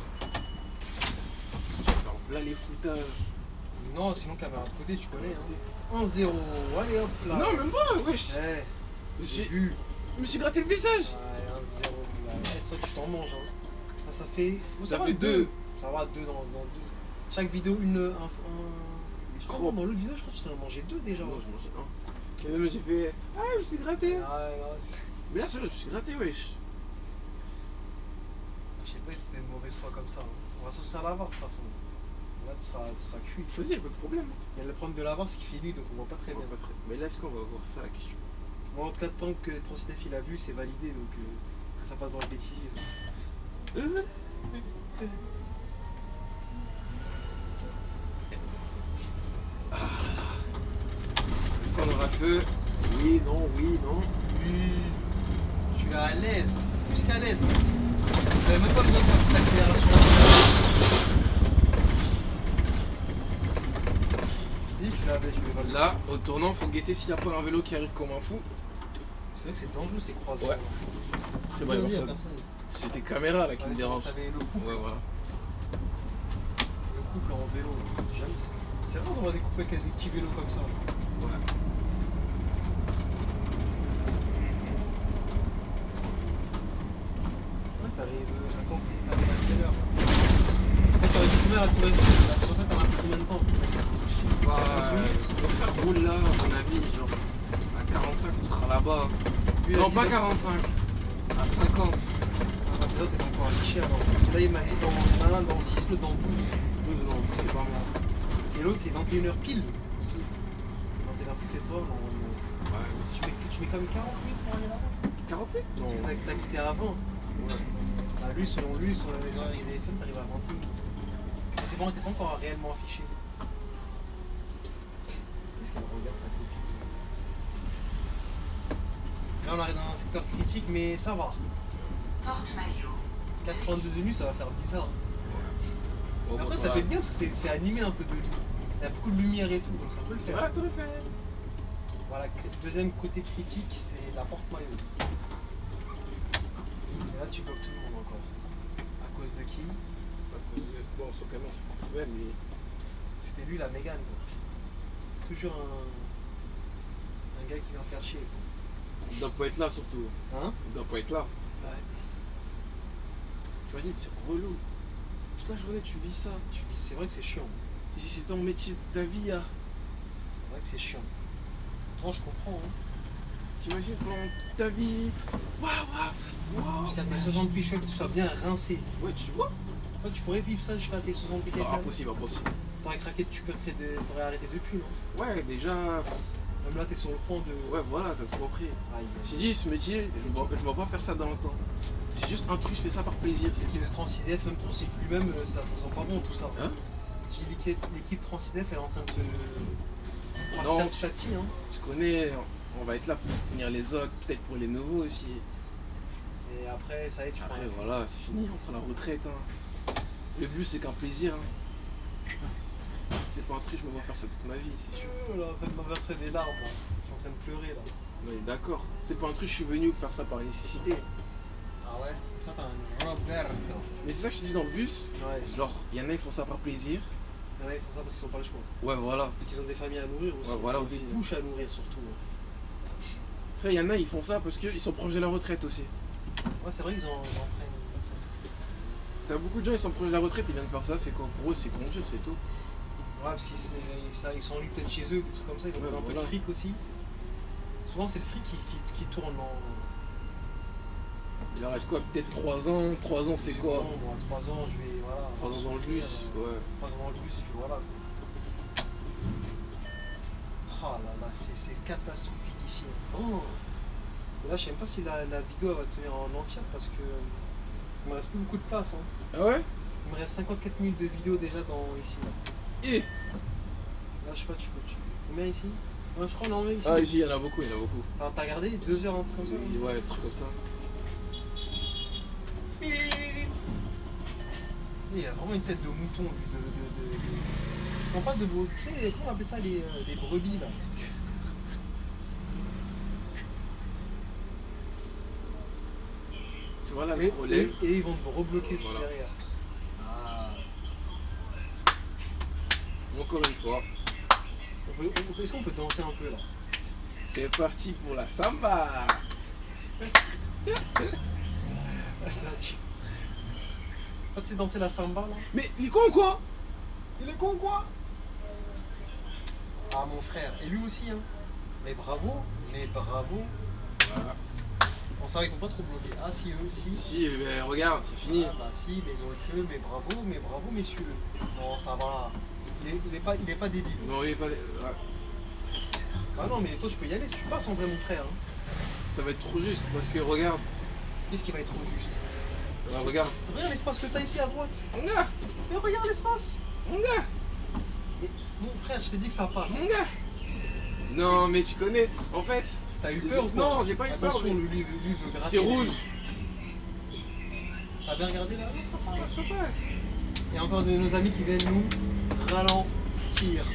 Speaker 3: Je vais faire là les foutages.
Speaker 4: aïe. Non, sinon caméra de côté, tu connais. Hein. 1-0, allez hop là.
Speaker 3: Non, même pas, wesh.
Speaker 4: Eh, j'ai
Speaker 3: J'ai-
Speaker 4: vu.
Speaker 3: Je me suis gratté le visage.
Speaker 4: Ouais, 1-0 là. Eh, toi, tu t'en manges. Hein. Ça fait.
Speaker 3: Ça
Speaker 4: va,
Speaker 3: fait deux.
Speaker 4: Ça va, 2 dans 2. Chaque vidéo, je crois que dans l'autre vidéo, je crois que tu t'en as mangé 2 déjà.
Speaker 3: Non, je mangeais un. Et même j'ai fait. Ah, je me suis gratté.
Speaker 4: Ouais, non,
Speaker 3: Mais là, sérieux, je me suis gratté, wesh.
Speaker 4: je sais pas si c'était une mauvaise foi comme ça. Hein. On va sortir à l'avoir de toute façon. Là, tu seras cuit.
Speaker 3: Vas-y, y'a pas de problème.
Speaker 4: Mais le problème de l'avoir, c'est qu'il fait nuit, donc on voit pas très
Speaker 3: On va
Speaker 4: bien.
Speaker 3: pas très- Mais là, est-ce qu'on va voir ça la question?
Speaker 4: Moi, en tout cas, tant que Transnef il a vu, c'est validé, donc ça passe dans le bêtisier. ça.
Speaker 3: Est-ce qu'on aura le feu? Oui, non, oui, non.
Speaker 4: Oui, je suis à l'aise, plus qu'à l'aise. J'avais même pas besoin de faire cette accélération. Je t'ai dit, tu l'avais pas le
Speaker 3: Là, au tournant, faut guetter s'il y a pas un vélo qui arrive comme un fou.
Speaker 4: C'est vrai que c'est dangereux ces croisements.
Speaker 3: Ouais. C'est vrai,
Speaker 4: il y a
Speaker 3: ça.
Speaker 4: personne.
Speaker 3: C'est tes caméras là qui me dérangent.
Speaker 4: T'avais le couple,
Speaker 3: Ouais, voilà.
Speaker 4: en vélo. Jamais. C'est rare d'avoir des couples avec des petits vélos comme ça.
Speaker 3: Ouais.
Speaker 4: Ouais, t'arrives. Attends, t'arrives à quelle heure? Quand t'aurais dit combien à la Tour Eiffel? La Tour Eiffel, t'en as pris combien de temps?
Speaker 3: Je sais pas. Quand ça roule là, à mon avis, genre à 45, on sera là-bas.
Speaker 4: Lui, il a
Speaker 3: Non,
Speaker 4: dit
Speaker 3: pas
Speaker 4: dans-
Speaker 3: 45. À 50.
Speaker 4: Ah bah c'est ça, t'es encore affiché alors. Là il m'a dit dans l'un, dans 6, l'autre dans 12.
Speaker 3: 12, non, c'est pas moi.
Speaker 4: Et l'autre c'est 21h pile. 21h pile c'est toi, normalement.
Speaker 3: Ouais, mais si
Speaker 4: Tu mets comme 40 minutes pour aller là-bas.
Speaker 3: 40 minutes? Non.
Speaker 4: T'as quitté avant.
Speaker 3: Ouais.
Speaker 4: Bah lui, selon les horaires des FM, t'arrives à 21 minutes. Mais c'est bon, t'es pas encore réellement affiché. Qu'est-ce qu'elle regarde ta copine? Là on arrive dans un secteur critique, mais ça va. 82 de nuit, ça va faire bizarre.
Speaker 3: Bon,
Speaker 4: Après,
Speaker 3: bon,
Speaker 4: ça
Speaker 3: ouais.
Speaker 4: peut être bien parce que c'est animé un peu de nuit. Il y a beaucoup de lumière et tout, donc ça peut le faire.
Speaker 3: Voilà, Tour Eiffel.
Speaker 4: Voilà, deuxième côté critique, c'est la porte maillot. Et là, tu bloques tout le monde encore. À cause de qui?
Speaker 3: À cause de... Bon, son camion, c'est pas poubelle, mais.
Speaker 4: C'était lui, la Mégane. Quoi. Toujours un gars qui vient faire chier. Quoi.
Speaker 3: Il doit pas être là surtout.
Speaker 4: Hein?
Speaker 3: Il doit pas être là.
Speaker 4: Ouais.
Speaker 3: Tu vas dire, c'est relou. Toute la journée, tu vis ça.
Speaker 4: C'est vrai que c'est chiant.
Speaker 3: Et si c'est ton métier de ta vie, hein.
Speaker 4: C'est vrai que c'est chiant. Non, je comprends. Hein.
Speaker 3: T'imagines pendant toute ta vie. Waouh.
Speaker 4: Jusqu'à tes 60 piges, que tu sois bien rincé.
Speaker 3: Ouais, tu vois?
Speaker 4: Toi, tu pourrais vivre ça jusqu'à tes 60 et quelques
Speaker 3: Non,
Speaker 4: années.
Speaker 3: impossible, impossible.
Speaker 4: T'aurais craqué, t'aurais arrêté depuis, non?
Speaker 3: Ouais, déjà.
Speaker 4: Même là, t'es sur le point de.
Speaker 3: Ouais, voilà, t'as tout compris.
Speaker 4: Aïe,
Speaker 3: J'ai dit, ce métier, je ne vais pas faire ça dans le temps. C'est juste un truc, je fais ça par plaisir. C'est
Speaker 4: L'équipe de Transidef, même Transif lui-même, ça sent pas bon tout ça.
Speaker 3: Hein?
Speaker 4: J'ai dit que l'équipe Transidef, elle est en train de se.
Speaker 3: Non,
Speaker 4: petit à petit, hein.
Speaker 3: Tu connais, on va être là pour soutenir les autres, peut-être pour les nouveaux aussi.
Speaker 4: Et après, ça y est, tu prends.
Speaker 3: Après, voilà, c'est fini, on prend la retraite. Hein. Le but, c'est qu'un plaisir. Hein. C'est pas un truc, je me vois faire ça toute ma vie, c'est sûr.
Speaker 4: Oh là, en train de m'inverser des larmes, là. Je suis en train de pleurer là.
Speaker 3: Mais d'accord, c'est pas un truc, je suis venu faire ça par nécessité.
Speaker 4: Ah ouais? Toi, t'as un Roberto.
Speaker 3: Mais c'est ça que je te dis dans le bus.
Speaker 4: Ouais.
Speaker 3: Genre, il y en a, ils font ça par plaisir.
Speaker 4: Il y en a, ils font ça parce qu'ils ont pas le choix.
Speaker 3: Ouais, voilà.
Speaker 4: Parce qu'ils ont des familles à nourrir aussi.
Speaker 3: Ouais, voilà
Speaker 4: Ils ont
Speaker 3: aussi.
Speaker 4: des bouches à nourrir surtout.
Speaker 3: Après, il y en a, ils font ça parce qu'ils sont proches de la retraite aussi.
Speaker 4: Ouais, c'est vrai, ils en prennent.
Speaker 3: T'as beaucoup de gens, ils sont proches de la retraite, ils viennent faire ça, c'est quoi? Pour eux, c'est conduire, c'est tout.
Speaker 4: Ouais, parce qu'ils sont lui peut-être chez eux, des trucs comme ça, ils ont
Speaker 3: Ouais,
Speaker 4: besoin un peu de
Speaker 3: voilà.
Speaker 4: fric aussi. Souvent, c'est le fric qui tourne en.
Speaker 3: Il leur reste quoi? Peut-être 3 ans. 3 ans, c'est quoi?
Speaker 4: Bon, moi, 3 ans, je vais. Voilà.
Speaker 3: 3 ans dans le bus, ouais.
Speaker 4: 3 ans dans le bus, et puis voilà. Oh là là, c'est catastrophique ici. Oh. Et là, je sais même pas si la vidéo elle va tenir en entière parce que il me reste plus beaucoup de place. Hein.
Speaker 3: Ah ouais?
Speaker 4: Il me reste 54 minutes de vidéo déjà dans ici. Là,
Speaker 3: Et
Speaker 4: là je sais pas, tu combien ici? Ouais, je crois qu'on en met ici.
Speaker 3: ah, ici, il y en a beaucoup, il y en a beaucoup.
Speaker 4: T'as regardé 2 heures, un truc comme ça?
Speaker 3: Ouais, des trucs comme ça.
Speaker 4: Il a vraiment une tête de mouton, lui, Non, pas de brebis. Tu sais, comment on appelle ça, les brebis, là?
Speaker 3: Tu vois là, le
Speaker 4: Et
Speaker 3: problème.
Speaker 4: ils vont te rebloquer tout
Speaker 3: Voilà.
Speaker 4: derrière. Ah.
Speaker 3: Encore une fois,
Speaker 4: Est-ce qu'on peut danser un peu, là?
Speaker 3: c'est parti pour la samba.
Speaker 4: Attends, tu sais danser la samba, là?
Speaker 3: Mais il est con ou quoi?
Speaker 4: Il est con ou quoi? Ah, mon frère. Et lui aussi, hein. Mais bravo.
Speaker 3: Voilà.
Speaker 4: On savait qu'ils vont pas trop bloquer. Ah, si, eux aussi.
Speaker 3: Si, ben, regarde, c'est fini.
Speaker 4: Ah, bah si, mais ils ont le feu, mais bravo, messieurs. Non, ça va. Il est pas débile.
Speaker 3: Non, il est pas. Ouais.
Speaker 4: Ah non, mais toi, tu peux y aller, tu passes en vrai, mon frère. Hein.
Speaker 3: Ça va être trop juste parce que regarde.
Speaker 4: Qu'est-ce qui va être trop juste?
Speaker 3: Ouais, regarde.
Speaker 4: Regarde l'espace que t'as ici à droite.
Speaker 3: Mon gars,
Speaker 4: Mais regarde l'espace.
Speaker 3: mon gars,
Speaker 4: Mais, mon frère, je t'ai dit que ça passe.
Speaker 3: mon gars. Non, mais tu connais. En fait.
Speaker 4: T'as eu peur ou quoi?
Speaker 3: Non, j'ai pas eu peur.
Speaker 4: Attention,
Speaker 3: mais
Speaker 4: lui veut gratter.
Speaker 3: C'est rouge.
Speaker 4: T'as bien regardé là? Non, ça passe.
Speaker 3: Ça passe.
Speaker 4: Il y a encore de nos amis qui viennent nous ralentir.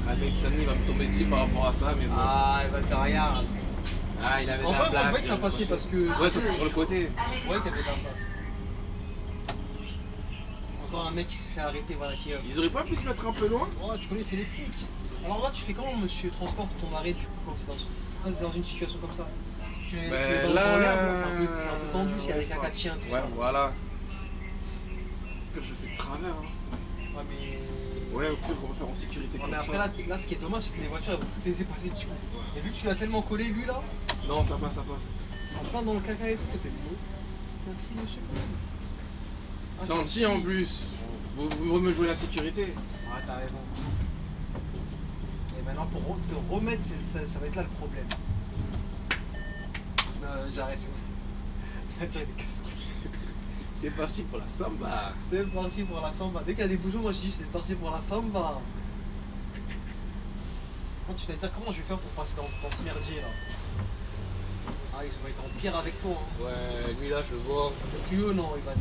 Speaker 3: Avec Samy, il va me tomber dessus par rapport à ça, mais bon.
Speaker 4: Ah, il va te dire rien.
Speaker 3: Ah, il avait de
Speaker 4: En
Speaker 3: la
Speaker 4: vrai, moi,
Speaker 3: place.
Speaker 4: je voyais que ça passait parce que.
Speaker 3: Ouais, toi, t'es sur le côté.
Speaker 4: Je voyais qu'il y avait de la place. Encore un mec qui s'est fait arrêter, voilà, qui est.
Speaker 3: Ils auraient pas pu se mettre un peu loin?
Speaker 4: Ouais, tu connais, c'est les flics. Alors là, tu fais comment, monsieur Transport, pour ton arrêt du coup, quand c'est dans une situation comme ça? Tu es
Speaker 3: Ben,
Speaker 4: dans
Speaker 3: là,
Speaker 4: l'herbe, c'est un peu tendu, s'il y a avec un cas de chien, tout
Speaker 3: Ouais,
Speaker 4: ça.
Speaker 3: voilà. Que je fais de travers. Hein.
Speaker 4: Ouais, mais.
Speaker 3: Ouais, au pire, on va faire en sécurité
Speaker 4: Ouais,
Speaker 3: comme
Speaker 4: mais après,
Speaker 3: ça.
Speaker 4: là, ce qui est dommage, c'est que les voitures, elles vont plus te laisser passer dessus. Et vu que tu l'as tellement collé, lui, là,
Speaker 3: Non, ça passe, ça passe.
Speaker 4: en plein dans le caca et tout, t'es beau. Merci, monsieur. Ah,
Speaker 3: C'est gentil en plus. Vous me jouez la sécurité.
Speaker 4: Ouais, t'as raison. Et maintenant, pour te remettre, ça va être là le problème. Non, j'arrête, c'est bon. Là, tu as des casques.
Speaker 3: C'est parti pour la samba.
Speaker 4: C'est parti pour la samba. Dès qu'il y a des bouchons, moi je dis c'est parti pour la samba. Quand tu vas te dire comment je vais faire pour passer dans ce merdier là. Ah, ils vont être en pire avec toi. Hein.
Speaker 3: Ouais, lui là, je le vois.
Speaker 4: Le plus haut, non, il va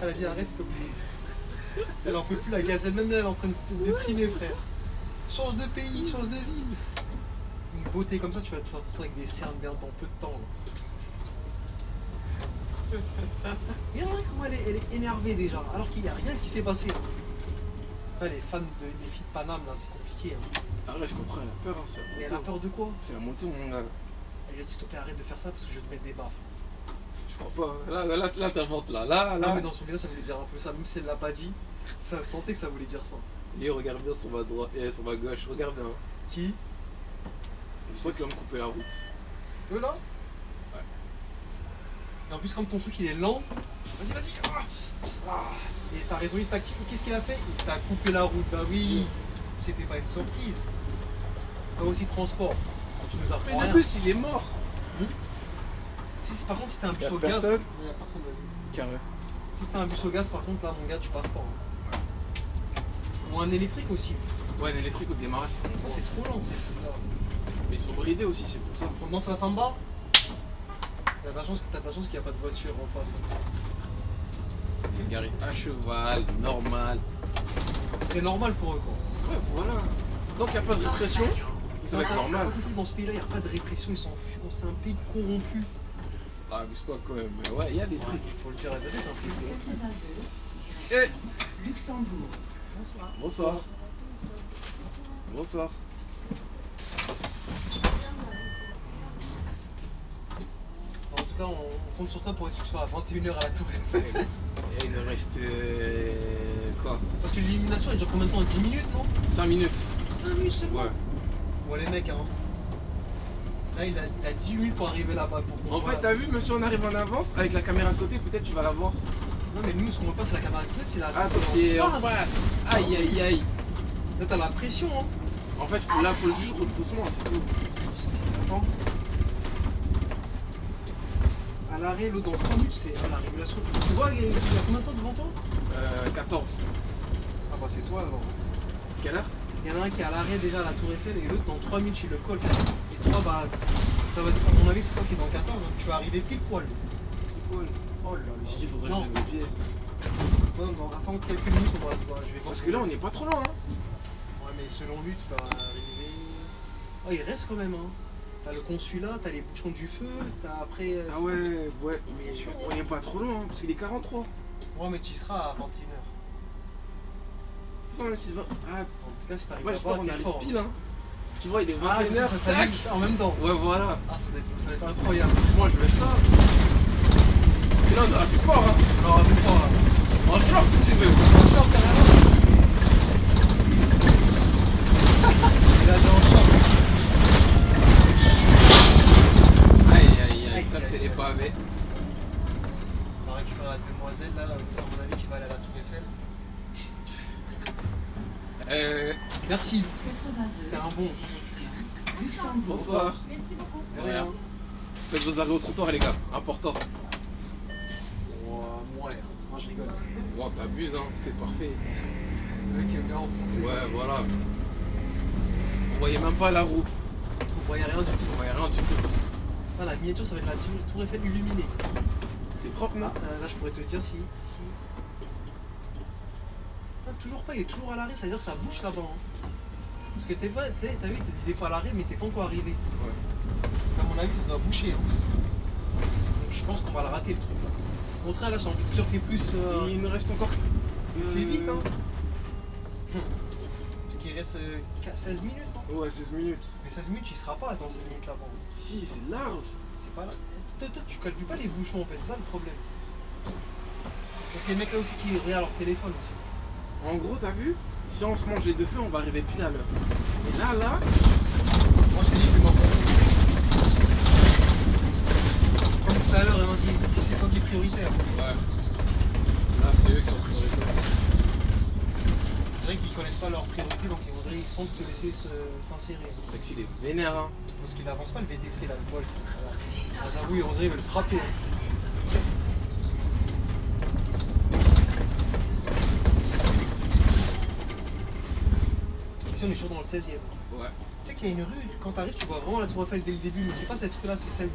Speaker 4: Elle a dit arrête s'il te plaît. Elle en peut plus la gazelle, même là elle est en train de se déprimer frère. Change de pays, change de ville. Une beauté comme ça, tu vas te faire tout avec des cernes bien dans peu de temps. Là. Regarde comment elle est énervée déjà, alors qu'il n'y a rien qui s'est passé. Là, les filles de Paname là, c'est compliqué. Hein.
Speaker 3: Ah ouais, je comprends, elle a peur, hein, c'est la
Speaker 4: Mais
Speaker 3: moto.
Speaker 4: elle a peur de quoi?
Speaker 3: C'est la moto, mon gars.
Speaker 4: Elle lui a dit stop, arrête de faire ça parce que je vais te mettre des baffes.
Speaker 3: Je crois pas. Là, t'inventes là.
Speaker 4: Non mais dans son visage ça voulait dire un peu ça, même si elle l'a pas dit, ça sentait que ça voulait dire ça.
Speaker 3: Lui, regarde bien sur ma droite et sur ma gauche. Regarde bien.
Speaker 4: Qui?
Speaker 3: Je sais qu'il va me couper la route.
Speaker 4: Eux là?
Speaker 3: Ouais.
Speaker 4: Et en plus comme ton truc il est lent, vas-y. Et t'as raison, qu'est-ce qu'il a fait? Il t'a coupé la route, bah oui, c'était pas une surprise. Toi aussi transport, tu nous apprends
Speaker 3: Mais en
Speaker 4: rien.
Speaker 3: plus, il est mort.
Speaker 4: Par contre si c'était un bus
Speaker 3: Y'a
Speaker 4: au gaz.
Speaker 3: personne?
Speaker 4: Il y a personne, vas-y.
Speaker 3: Carré.
Speaker 4: Si c'était un bus au gaz par contre là mon gars tu passes pas. Hein. Ou un électrique aussi.
Speaker 3: Ouais, un électrique au démarrage, c'est bon.
Speaker 4: Ça c'est trop lent ces trucs là.
Speaker 3: Mais ils sont bridés aussi, c'est pour ça.
Speaker 4: On danse la samba. T'as de la chance qu'il n'y a pas de voiture en face.
Speaker 3: Garé à cheval, normal.
Speaker 4: C'est normal pour eux quoi.
Speaker 3: Ouais, voilà. Tant qu'il n'y a pas de répression, ça va être
Speaker 4: T'as
Speaker 3: normal.
Speaker 4: pas compris, dans ce pays là il n'y a pas de répression, ils s'en foutent, c'est un pays corrompu.
Speaker 3: Ah, abuse pas quand même. Mais ouais, il y a des trucs.
Speaker 4: Il faut le dire la vérité, c'est un pays corrompu.
Speaker 3: Eh
Speaker 5: Luxembourg.
Speaker 3: Bonsoir. Bonsoir.
Speaker 4: En tout cas on compte sur toi pour être ce soir à 21h à la tour Eiffel.
Speaker 3: Et il nous reste quoi?
Speaker 4: Parce que l'élimination elle dure combien de temps? 10 minutes non?
Speaker 3: 5 minutes.
Speaker 4: 5 minutes c'est bon.
Speaker 3: Ouais.
Speaker 4: Bon les mecs hein. Là il a 18 minutes pour arriver là-bas.
Speaker 3: En fait, t'as vu, monsieur, on arrive en avance, avec la caméra à côté, peut-être tu vas la voir.
Speaker 4: Non mais nous ce qu'on veut pas c'est la caméra de côté, c'est la.
Speaker 3: Ah, ça c'est en
Speaker 4: face.
Speaker 3: face. Aïe aïe aïe.
Speaker 4: Là, t'as la pression, hein.
Speaker 3: En fait, là, faut juste rouler doucement, c'est tout.
Speaker 4: Attends. À l'arrêt, l'autre dans 3 minutes, c'est la régulation. Tu vois, il y a combien de temps devant toi?
Speaker 3: 14.
Speaker 4: Ah bah c'est toi alors.
Speaker 3: Quelle heure?
Speaker 4: Il y en a un qui est à l'arrêt déjà à la Tour Eiffel et l'autre dans 3 minutes il le colle. Et toi bah ça va être, à mon avis c'est toi qui est dans 14, donc tu vas arriver pile poil.
Speaker 3: C'est cool.
Speaker 4: Oh là là.
Speaker 3: J'ai dit, faudrait que
Speaker 4: Non.
Speaker 3: je lève le pied.
Speaker 4: Toi, attends quelques minutes, je vais voir.
Speaker 3: Parce que là, on n'est pas trop loin, hein.
Speaker 4: Ouais mais selon lui tu vas arriver. Oh il reste quand même hein. T'as le consulat, t'as les bouchons du feu, t'as après.
Speaker 3: Ah ouais, mais
Speaker 4: Bien sûr.
Speaker 3: on n'est pas trop loin, hein, parce qu'il est 43.
Speaker 4: Ouais mais tu y seras à 21h.
Speaker 3: De toute façon, même si c'est pas. Ah,
Speaker 4: En tout cas si t'arrives
Speaker 3: ouais,
Speaker 4: à
Speaker 3: j'espère
Speaker 4: voir
Speaker 3: qu'on
Speaker 4: t'es
Speaker 3: arrive
Speaker 4: fort.
Speaker 3: pile, hein. Tu vois, il est
Speaker 4: Ah
Speaker 3: 21h.
Speaker 4: ça s'allume en même temps.
Speaker 3: Ouais, voilà.
Speaker 4: Ah ça va être incroyable.
Speaker 3: Moi, je veux ça. Et là, on aura fait fort, hein.
Speaker 4: On aura plus fort là.
Speaker 3: En short, si tu veux.
Speaker 4: Encore carrément. Il a déjà en short.
Speaker 3: Aïe, aïe, aïe,
Speaker 4: Aïe,
Speaker 3: ça,
Speaker 4: aïe,
Speaker 3: c'est
Speaker 4: aïe.
Speaker 3: les pavés.
Speaker 4: On va récupérer la demoiselle là, à mon avis qui va aller à la Tour Eiffel. Merci, t'es un bon.
Speaker 3: Bonsoir.
Speaker 5: Merci beaucoup.
Speaker 4: De rien.
Speaker 3: Faites vos arrêts au trottoir, les gars. Important.
Speaker 4: Moi je rigole.
Speaker 3: Wow, t'abuses, hein. C'était parfait.
Speaker 4: Le mec est bien enfoncé.
Speaker 3: Ouais, voilà. On voyait même pas la roue.
Speaker 4: On voyait rien du tout.
Speaker 3: On voyait rien du tout.
Speaker 4: Ah, la miniature ça va être la Tour Eiffel illuminée.
Speaker 3: C'est propre, non?
Speaker 4: Là je pourrais te dire si. Ah, toujours pas, il est toujours à l'arrêt, ça veut dire que ça bouche là-bas. Hein. Parce que t'as vu, il te dit des fois à l'arrêt mais t'es pas encore arrivé.
Speaker 3: Ouais.
Speaker 4: À mon avis ça doit boucher. Hein. Donc je pense qu'on va le rater le truc là. Au contraire là j'ai envie de surfer plus.
Speaker 3: Il nous reste encore.
Speaker 4: Fais vite hein. Parce qu'il reste 16 minutes hein.
Speaker 3: Ouais, 16 minutes.
Speaker 4: Mais 16 minutes il sera pas dans 16 minutes là-bas.
Speaker 3: Si, c'est large.
Speaker 4: C'est pas là. Toi tu calcules pas les bouchons en fait, c'est ça le problème. Et c'est les mecs là aussi qui regardent leur téléphone aussi.
Speaker 3: En gros, t'as vu? Si on se mange les deux feux, on va arriver pile à l'heure. Et là,
Speaker 4: Moi je te dis fais-moi confiance. Comme tout à l'heure, hein, si c'est toi qui est prioritaire.
Speaker 3: ouais. Là, c'est eux qui sont prioritaires.
Speaker 4: Je dirais qu'ils connaissent pas leur priorité donc ils sentent te laisser t'insérer.
Speaker 3: Le taxi, il est vénère, hein.
Speaker 4: Parce qu'il avance pas le VTC là, le Bolt. Ah, j'avoue, on dirait qu'ils veulent le frapper. Hein. Ici on est toujours dans le 16e.
Speaker 3: Ouais.
Speaker 4: Tu sais qu'il y a une rue, quand t'arrives tu vois vraiment la Tour Eiffel dès le début, mais c'est pas cette rue là, c'est celle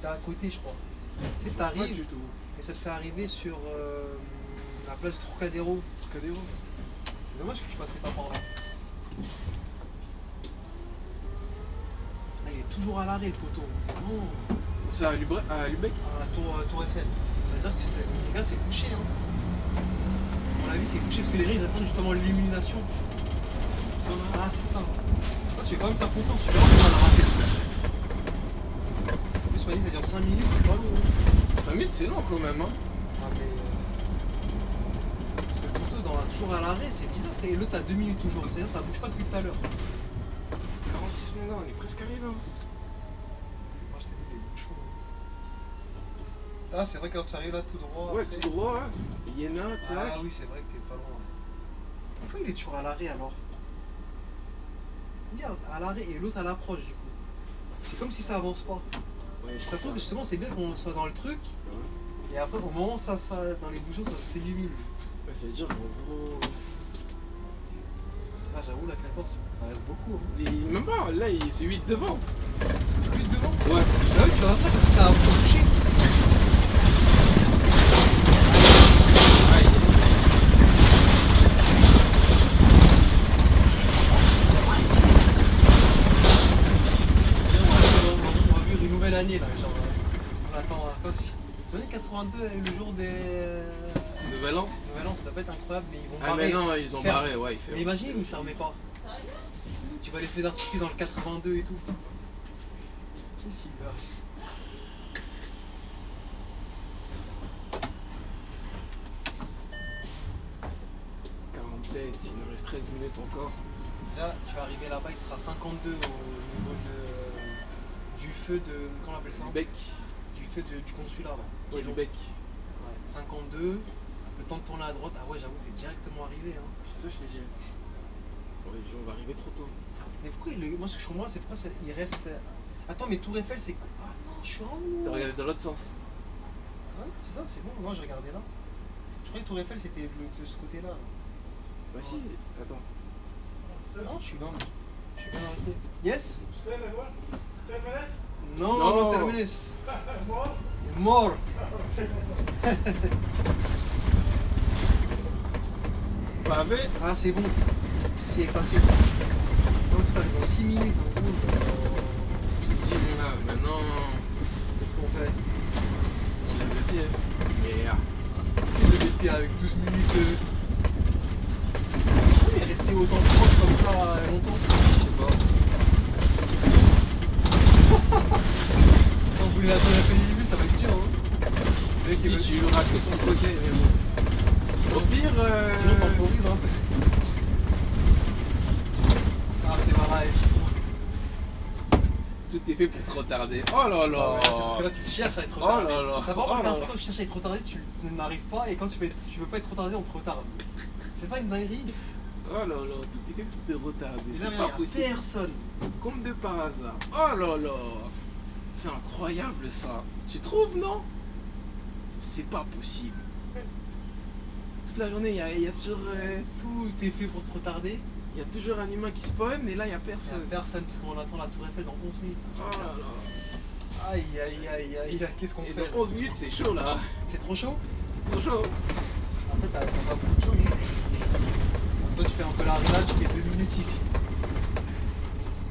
Speaker 4: d'à côté je crois. Tu sais,
Speaker 3: Pas du
Speaker 4: t'arrives
Speaker 3: tout.
Speaker 4: et ça te fait arriver sur la place du Trocadéro. Trocadéro. C'est dommage que je passais pas par là. Là il est toujours à l'arrêt le poteau. Non.
Speaker 3: C'est à Lubec?
Speaker 4: À la tour Eiffel. Ça veut dire que les gars c'est couché hein. À mon avis c'est couché parce que les gens ils attendent justement l'illumination. Ah c'est ça. Toi tu vas quand même faire confiance, tu verras qu'on va la rater. En plus Mali ça dure 5 minutes, c'est pas long. Hein.
Speaker 3: 5 minutes, c'est long quand même, hein.
Speaker 4: Ah mais. Parce que le poteau toujours à l'arrêt, c'est bizarre. Et l'autre à 2 minutes toujours, c'est-à-dire ça bouge pas depuis tout à l'heure.
Speaker 3: 46 mon gars, on est presque arrivé, hein.
Speaker 4: Moi je t'ai dit les bouchons. Ah c'est vrai que quand tu arrives là tout droit.
Speaker 3: Ouais,
Speaker 4: après-
Speaker 3: tout droit, hein. Yéna, tac.
Speaker 4: Ah oui c'est vrai que t'es pas loin. Pourquoi il est toujours à l'arrêt alors? Regarde, à l'arrêt et l'autre à l'approche du coup. C'est comme si ça avance pas.
Speaker 3: Ouais,
Speaker 4: De toute façon justement c'est bien qu'on soit dans le truc. Et après au moment où ça dans les bouchons ça s'illumine.
Speaker 3: Ouais, ça veut dire en gros.
Speaker 4: Ah j'avoue la 14 ça reste beaucoup. Hein.
Speaker 3: Même pas, là, c'est 8 devant.
Speaker 4: Plus de devant.
Speaker 3: Ouais.
Speaker 4: Bah oui tu vas après parce que ça avance au boucher.
Speaker 3: Aïe.
Speaker 4: On va vivre une nouvelle année là, genre on attend quand tu vois 82 le jour des
Speaker 3: Nouvel an.
Speaker 4: Nouvel An, ça doit pas être incroyable mais ils vont
Speaker 3: Ah, mais
Speaker 4: barrer.
Speaker 3: non, ils ont
Speaker 4: Faire-
Speaker 3: barré, ouais, il fait.
Speaker 4: Mais imagine, ils ne fermaient pas. Tu vois les feux d'artifice dans le 82 et tout. Qu'est-ce qu'il va?
Speaker 3: Il nous reste 13 minutes encore.
Speaker 4: Déjà, tu vas arriver là-bas, il sera 52 au niveau du feu de. Comment on appelle ça?
Speaker 3: Bec.
Speaker 4: Du feu du consulat là. qui
Speaker 3: Ouais,
Speaker 4: est
Speaker 3: du
Speaker 4: long.
Speaker 3: bec.
Speaker 4: Ouais, 52. Le temps de tourner à droite, ah ouais, j'avoue, t'es directement arrivé. Hein.
Speaker 3: C'est ça, je t'ai dit. Ouais, on va arriver trop tôt.
Speaker 4: Mais pourquoi moi ce que je comprends, c'est pourquoi il reste. Attends, mais Tour Eiffel, c'est quoi? Ah non, je suis en haut.
Speaker 3: T'as regardé dans l'autre sens.
Speaker 4: Ah non, c'est ça, c'est bon. Moi, j'ai regardé là. Je croyais que Tour Eiffel, c'était de ce côté-là.
Speaker 3: Bah si, attends.
Speaker 4: Non, je suis bien. Je suis bien arrivé. Yes?
Speaker 6: Still at work? 10 minutes?
Speaker 4: Non,
Speaker 3: Non.
Speaker 4: non, terminus.
Speaker 6: More?
Speaker 4: Mort.
Speaker 3: Pavé.
Speaker 4: Ah, c'est bon. C'est effacé. Non, tout arrive dans 6 minutes. En gros.
Speaker 3: Je te dis, mon gars, maintenant,
Speaker 4: Qu'est-ce qu'on fait?
Speaker 3: on lève le pied. Yeah.
Speaker 4: Le DP avec 12 minutes. Il est resté autant proche comme ça longtemps.
Speaker 3: Je sais pas.
Speaker 4: Quand vous voulez attendre un peu les ça va être dur. Hein. Le mec, il veut.
Speaker 3: Si tu l'auras que son côté, mais bon. Au pire,
Speaker 4: Sinon, temporise un peu. Ah, c'est marrant,
Speaker 3: tout est fait pour te retarder. Oh là là.
Speaker 4: C'est parce que là, tu cherches à être
Speaker 3: Oh
Speaker 4: retardé.
Speaker 3: là là.
Speaker 4: T'as pas
Speaker 3: Oh
Speaker 4: remarqué
Speaker 3: là
Speaker 4: un truc
Speaker 3: là.
Speaker 4: quand tu cherches à être retardé, tu n'arrives pas, et quand tu veux pas être retardé, on te retarde. C'est pas une dinguerie.
Speaker 3: Oh là là, tout est fait pour te retarder.
Speaker 4: Et là,
Speaker 3: C'est
Speaker 4: il y
Speaker 3: pas
Speaker 4: a
Speaker 3: possible.
Speaker 4: personne.
Speaker 3: Comme de par hasard. Oh là là. C'est incroyable ça. Tu trouves, non? C'est pas possible. Toute la journée, il y a toujours...
Speaker 4: Tout est fait pour te retarder.
Speaker 3: Il y a toujours un humain qui spawn et là il y a
Speaker 4: Il y a
Speaker 3: personne.
Speaker 4: personne, parce qu'on attend la Tour Eiffel dans 11 minutes.
Speaker 3: Oh là là.
Speaker 4: Aïe, aïe, aïe, aïe, qu'est-ce qu'on
Speaker 3: Et
Speaker 4: fait?
Speaker 3: dans 11 minutes c'est chaud là.
Speaker 4: C'est trop chaud?
Speaker 3: C'est trop chaud.
Speaker 4: Après, t'as pas beaucoup de chaud. Soit tu fais un peu la relâche, tu fais 2 minutes ici.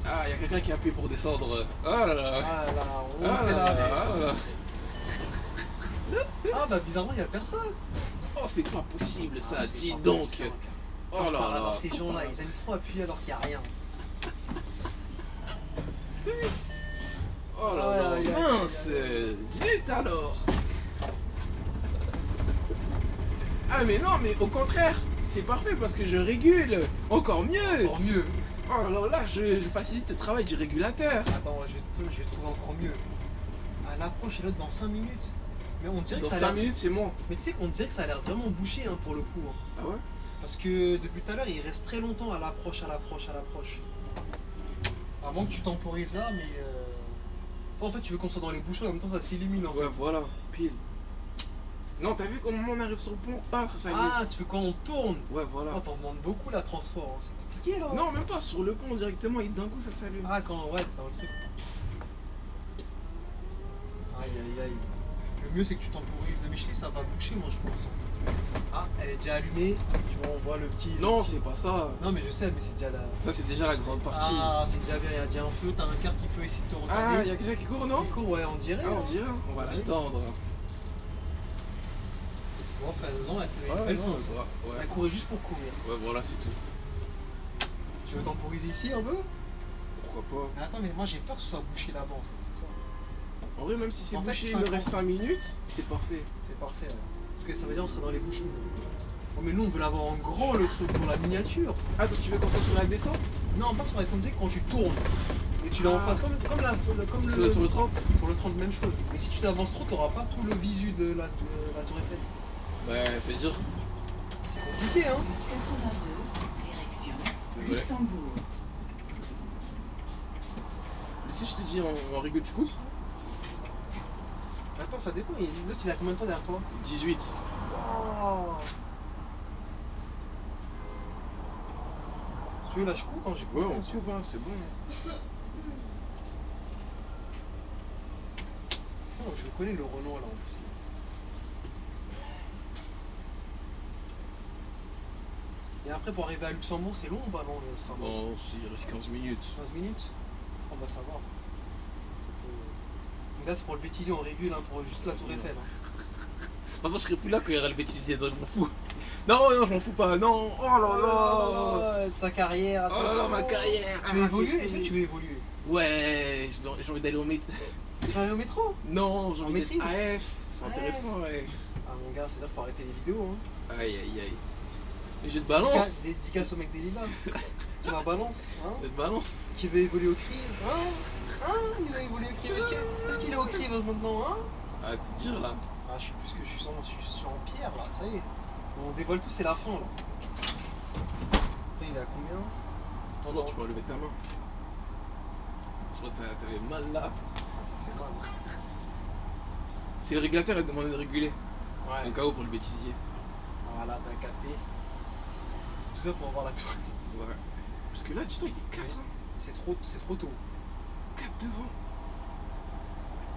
Speaker 3: Ah, il y a quelqu'un qui a appuyé pour descendre. Oh là là.
Speaker 4: Ah là, on
Speaker 3: Ah
Speaker 4: fait
Speaker 3: là
Speaker 4: l'arrêt.
Speaker 3: là, ah là là.
Speaker 4: Ah bah bizarrement, il y a personne.
Speaker 3: Oh, c'est pas possible ça,
Speaker 4: Ah, c'est
Speaker 3: dis
Speaker 4: pas
Speaker 3: donc.
Speaker 4: possible.
Speaker 3: Oh
Speaker 4: Comme
Speaker 3: là
Speaker 4: par
Speaker 3: là.
Speaker 4: hasard, ces gens-là, ils aiment trop appuyer alors qu'il n'y a rien.
Speaker 3: Oh là là,
Speaker 4: Aïe, aïe,
Speaker 3: mince.
Speaker 4: aïe,
Speaker 3: Zut alors. Ah mais non, mais au contraire, c'est parfait parce que je régule. Encore mieux.
Speaker 4: Encore mieux.
Speaker 3: Oh là là, là je facilite le travail du régulateur.
Speaker 4: Attends, je vais trouver encore mieux. À l'approche et l'autre dans 5 minutes. Mais on dirait que
Speaker 3: Dans
Speaker 4: ça a
Speaker 3: 5
Speaker 4: l'air...
Speaker 3: minutes c'est bon.
Speaker 4: Mais tu sais qu'on dirait que ça a l'air vraiment bouché hein, pour le coup. Hein.
Speaker 3: Ah ouais?
Speaker 4: Parce que depuis tout à l'heure, il reste très longtemps à l'approche, à l'approche, à l'approche. À moins que tu temporises là, mais... Toi en fait tu veux qu'on soit dans les bouchons, en même temps ça s'illumine en fait.
Speaker 3: Ouais, voilà, pile. Non, t'as vu comment on arrive sur le pont? Ah, ça s'allume.
Speaker 4: Ah, tu veux quand on tourne?
Speaker 3: Ouais, voilà.
Speaker 4: Oh, t'en demandes beaucoup la transport, hein. C'est compliqué là.
Speaker 3: Non, même pas sur le pont directement, et d'un coup ça s'allume.
Speaker 4: Ah, quand ouais, t'as un truc. Aïe aïe aïe. Le mieux c'est que tu temporises. Michel, ça va boucher, moi je pense. Ah, elle est déjà allumée. Tu vois, on voit le petit.
Speaker 3: Non,
Speaker 4: le petit-
Speaker 3: c'est pas ça.
Speaker 4: Non, mais je sais, mais c'est déjà la.
Speaker 3: Ça, c'est déjà la grande partie.
Speaker 4: Ah, c'est déjà bien. Il y a déjà un feu, t'as un quart qui peut essayer de te retarder.
Speaker 3: Ah, il y a quelqu'un qui court, non?
Speaker 4: Il court, ouais, on dirait.
Speaker 3: Ah, on
Speaker 4: hein.
Speaker 3: dirait, on va
Speaker 4: Ouais.
Speaker 3: l'attendre.
Speaker 4: Bon, enfin, non, elle
Speaker 3: Ouais,
Speaker 4: belle
Speaker 3: non,
Speaker 4: feinte.
Speaker 3: ouais,
Speaker 4: Elle courait juste pour courir.
Speaker 3: ouais, voilà, c'est tout.
Speaker 4: Tu veux temporiser ici un peu?
Speaker 3: Pourquoi pas?
Speaker 4: Mais attends, mais moi j'ai peur que ce soit bouché là-bas en fait, c'est ça.
Speaker 3: En vrai, même si c'est
Speaker 4: En fait,
Speaker 3: bouché, il
Speaker 4: 50.
Speaker 3: me reste 5 minutes, c'est parfait.
Speaker 4: C'est parfait. Ouais. Parce que ça veut dire on serait dans les bouchons. Oh, mais nous on veut l'avoir en grand le truc pour la miniature.
Speaker 3: Ah, donc tu veux qu'on soit sur la descente?
Speaker 4: Non, pas sur la descente, quand tu tournes et tu l'as en
Speaker 3: Ah.
Speaker 4: face, comme
Speaker 3: Sur
Speaker 4: le,
Speaker 3: le 30?
Speaker 4: sur le 30, même chose. Mais si tu t'avances trop, t'auras pas tout le visu de la Tour Eiffel.
Speaker 3: Ouais, c'est dur.
Speaker 4: C'est compliqué, hein.
Speaker 3: Désolé. Mais si je te dis on rigole du coup?
Speaker 4: Attends, ça dépend. L'autre il a combien de temps derrière toi?
Speaker 3: 18.
Speaker 4: Oh. Tu veux là je coupe quand j'ai coupé?
Speaker 3: Ouais, on
Speaker 4: bien sûr.
Speaker 3: coupe, hein, c'est bon.
Speaker 4: Oh, je connais le Renault là en plus. Et après pour arriver à Luxembourg c'est long ou pas? Non, ce sera bon.
Speaker 3: Non, il reste 15 minutes.
Speaker 4: 15 minutes? On va savoir. Donc là c'est pour le bêtisier, on régule hein, pour juste la Tour Eiffel. Hein.
Speaker 3: De toute façon, je serai plus là quand il y aura le bêtisier, donc je m'en fous. Non, non, je m'en fous pas, non. Oh là là.
Speaker 4: De sa carrière,
Speaker 3: Oh là là,
Speaker 4: attention.
Speaker 3: ma carrière.
Speaker 4: Tu veux évoluer? Est-ce que tu veux évoluer?
Speaker 3: Ouais, j'ai envie d'aller au métro.
Speaker 4: Tu vas aller au métro?
Speaker 3: Non, j'ai
Speaker 4: En
Speaker 3: envie d'être
Speaker 4: maîtrise?
Speaker 3: AF. C'est
Speaker 4: AF.
Speaker 3: intéressant, ouais.
Speaker 4: Ah mon gars, c'est-à-dire faut arrêter les vidéos hein.
Speaker 3: Aïe, aïe, aïe. Et je te balance.
Speaker 4: Dédicace au mec des lilas. Tu la balances, hein?
Speaker 3: Je te balance.
Speaker 4: Qui veut évoluer au crive? Hein? Il va évoluer au crive. Est-ce qu'il est au crive maintenant? Hein?
Speaker 3: Ah, t'es dur là.
Speaker 4: Ah, je suis plus que je suis en pierre là, ça y est. On dévoile tout, c'est la fin là. Putain, il est à combien?
Speaker 3: Sinon, tu peux enlever ta main. Je crois que t'avais mal là.
Speaker 4: Ça fait mal.
Speaker 3: C'est le régulateur qui a demandé de réguler. C'est
Speaker 4: Ouais.
Speaker 3: au cas où pour le bêtisier.
Speaker 4: Voilà, t'as capté. Tout ça pour avoir la tour.
Speaker 3: Ouais. Parce que là, dis-toi, il est 4.
Speaker 4: C'est trop tôt.
Speaker 3: 4 devant.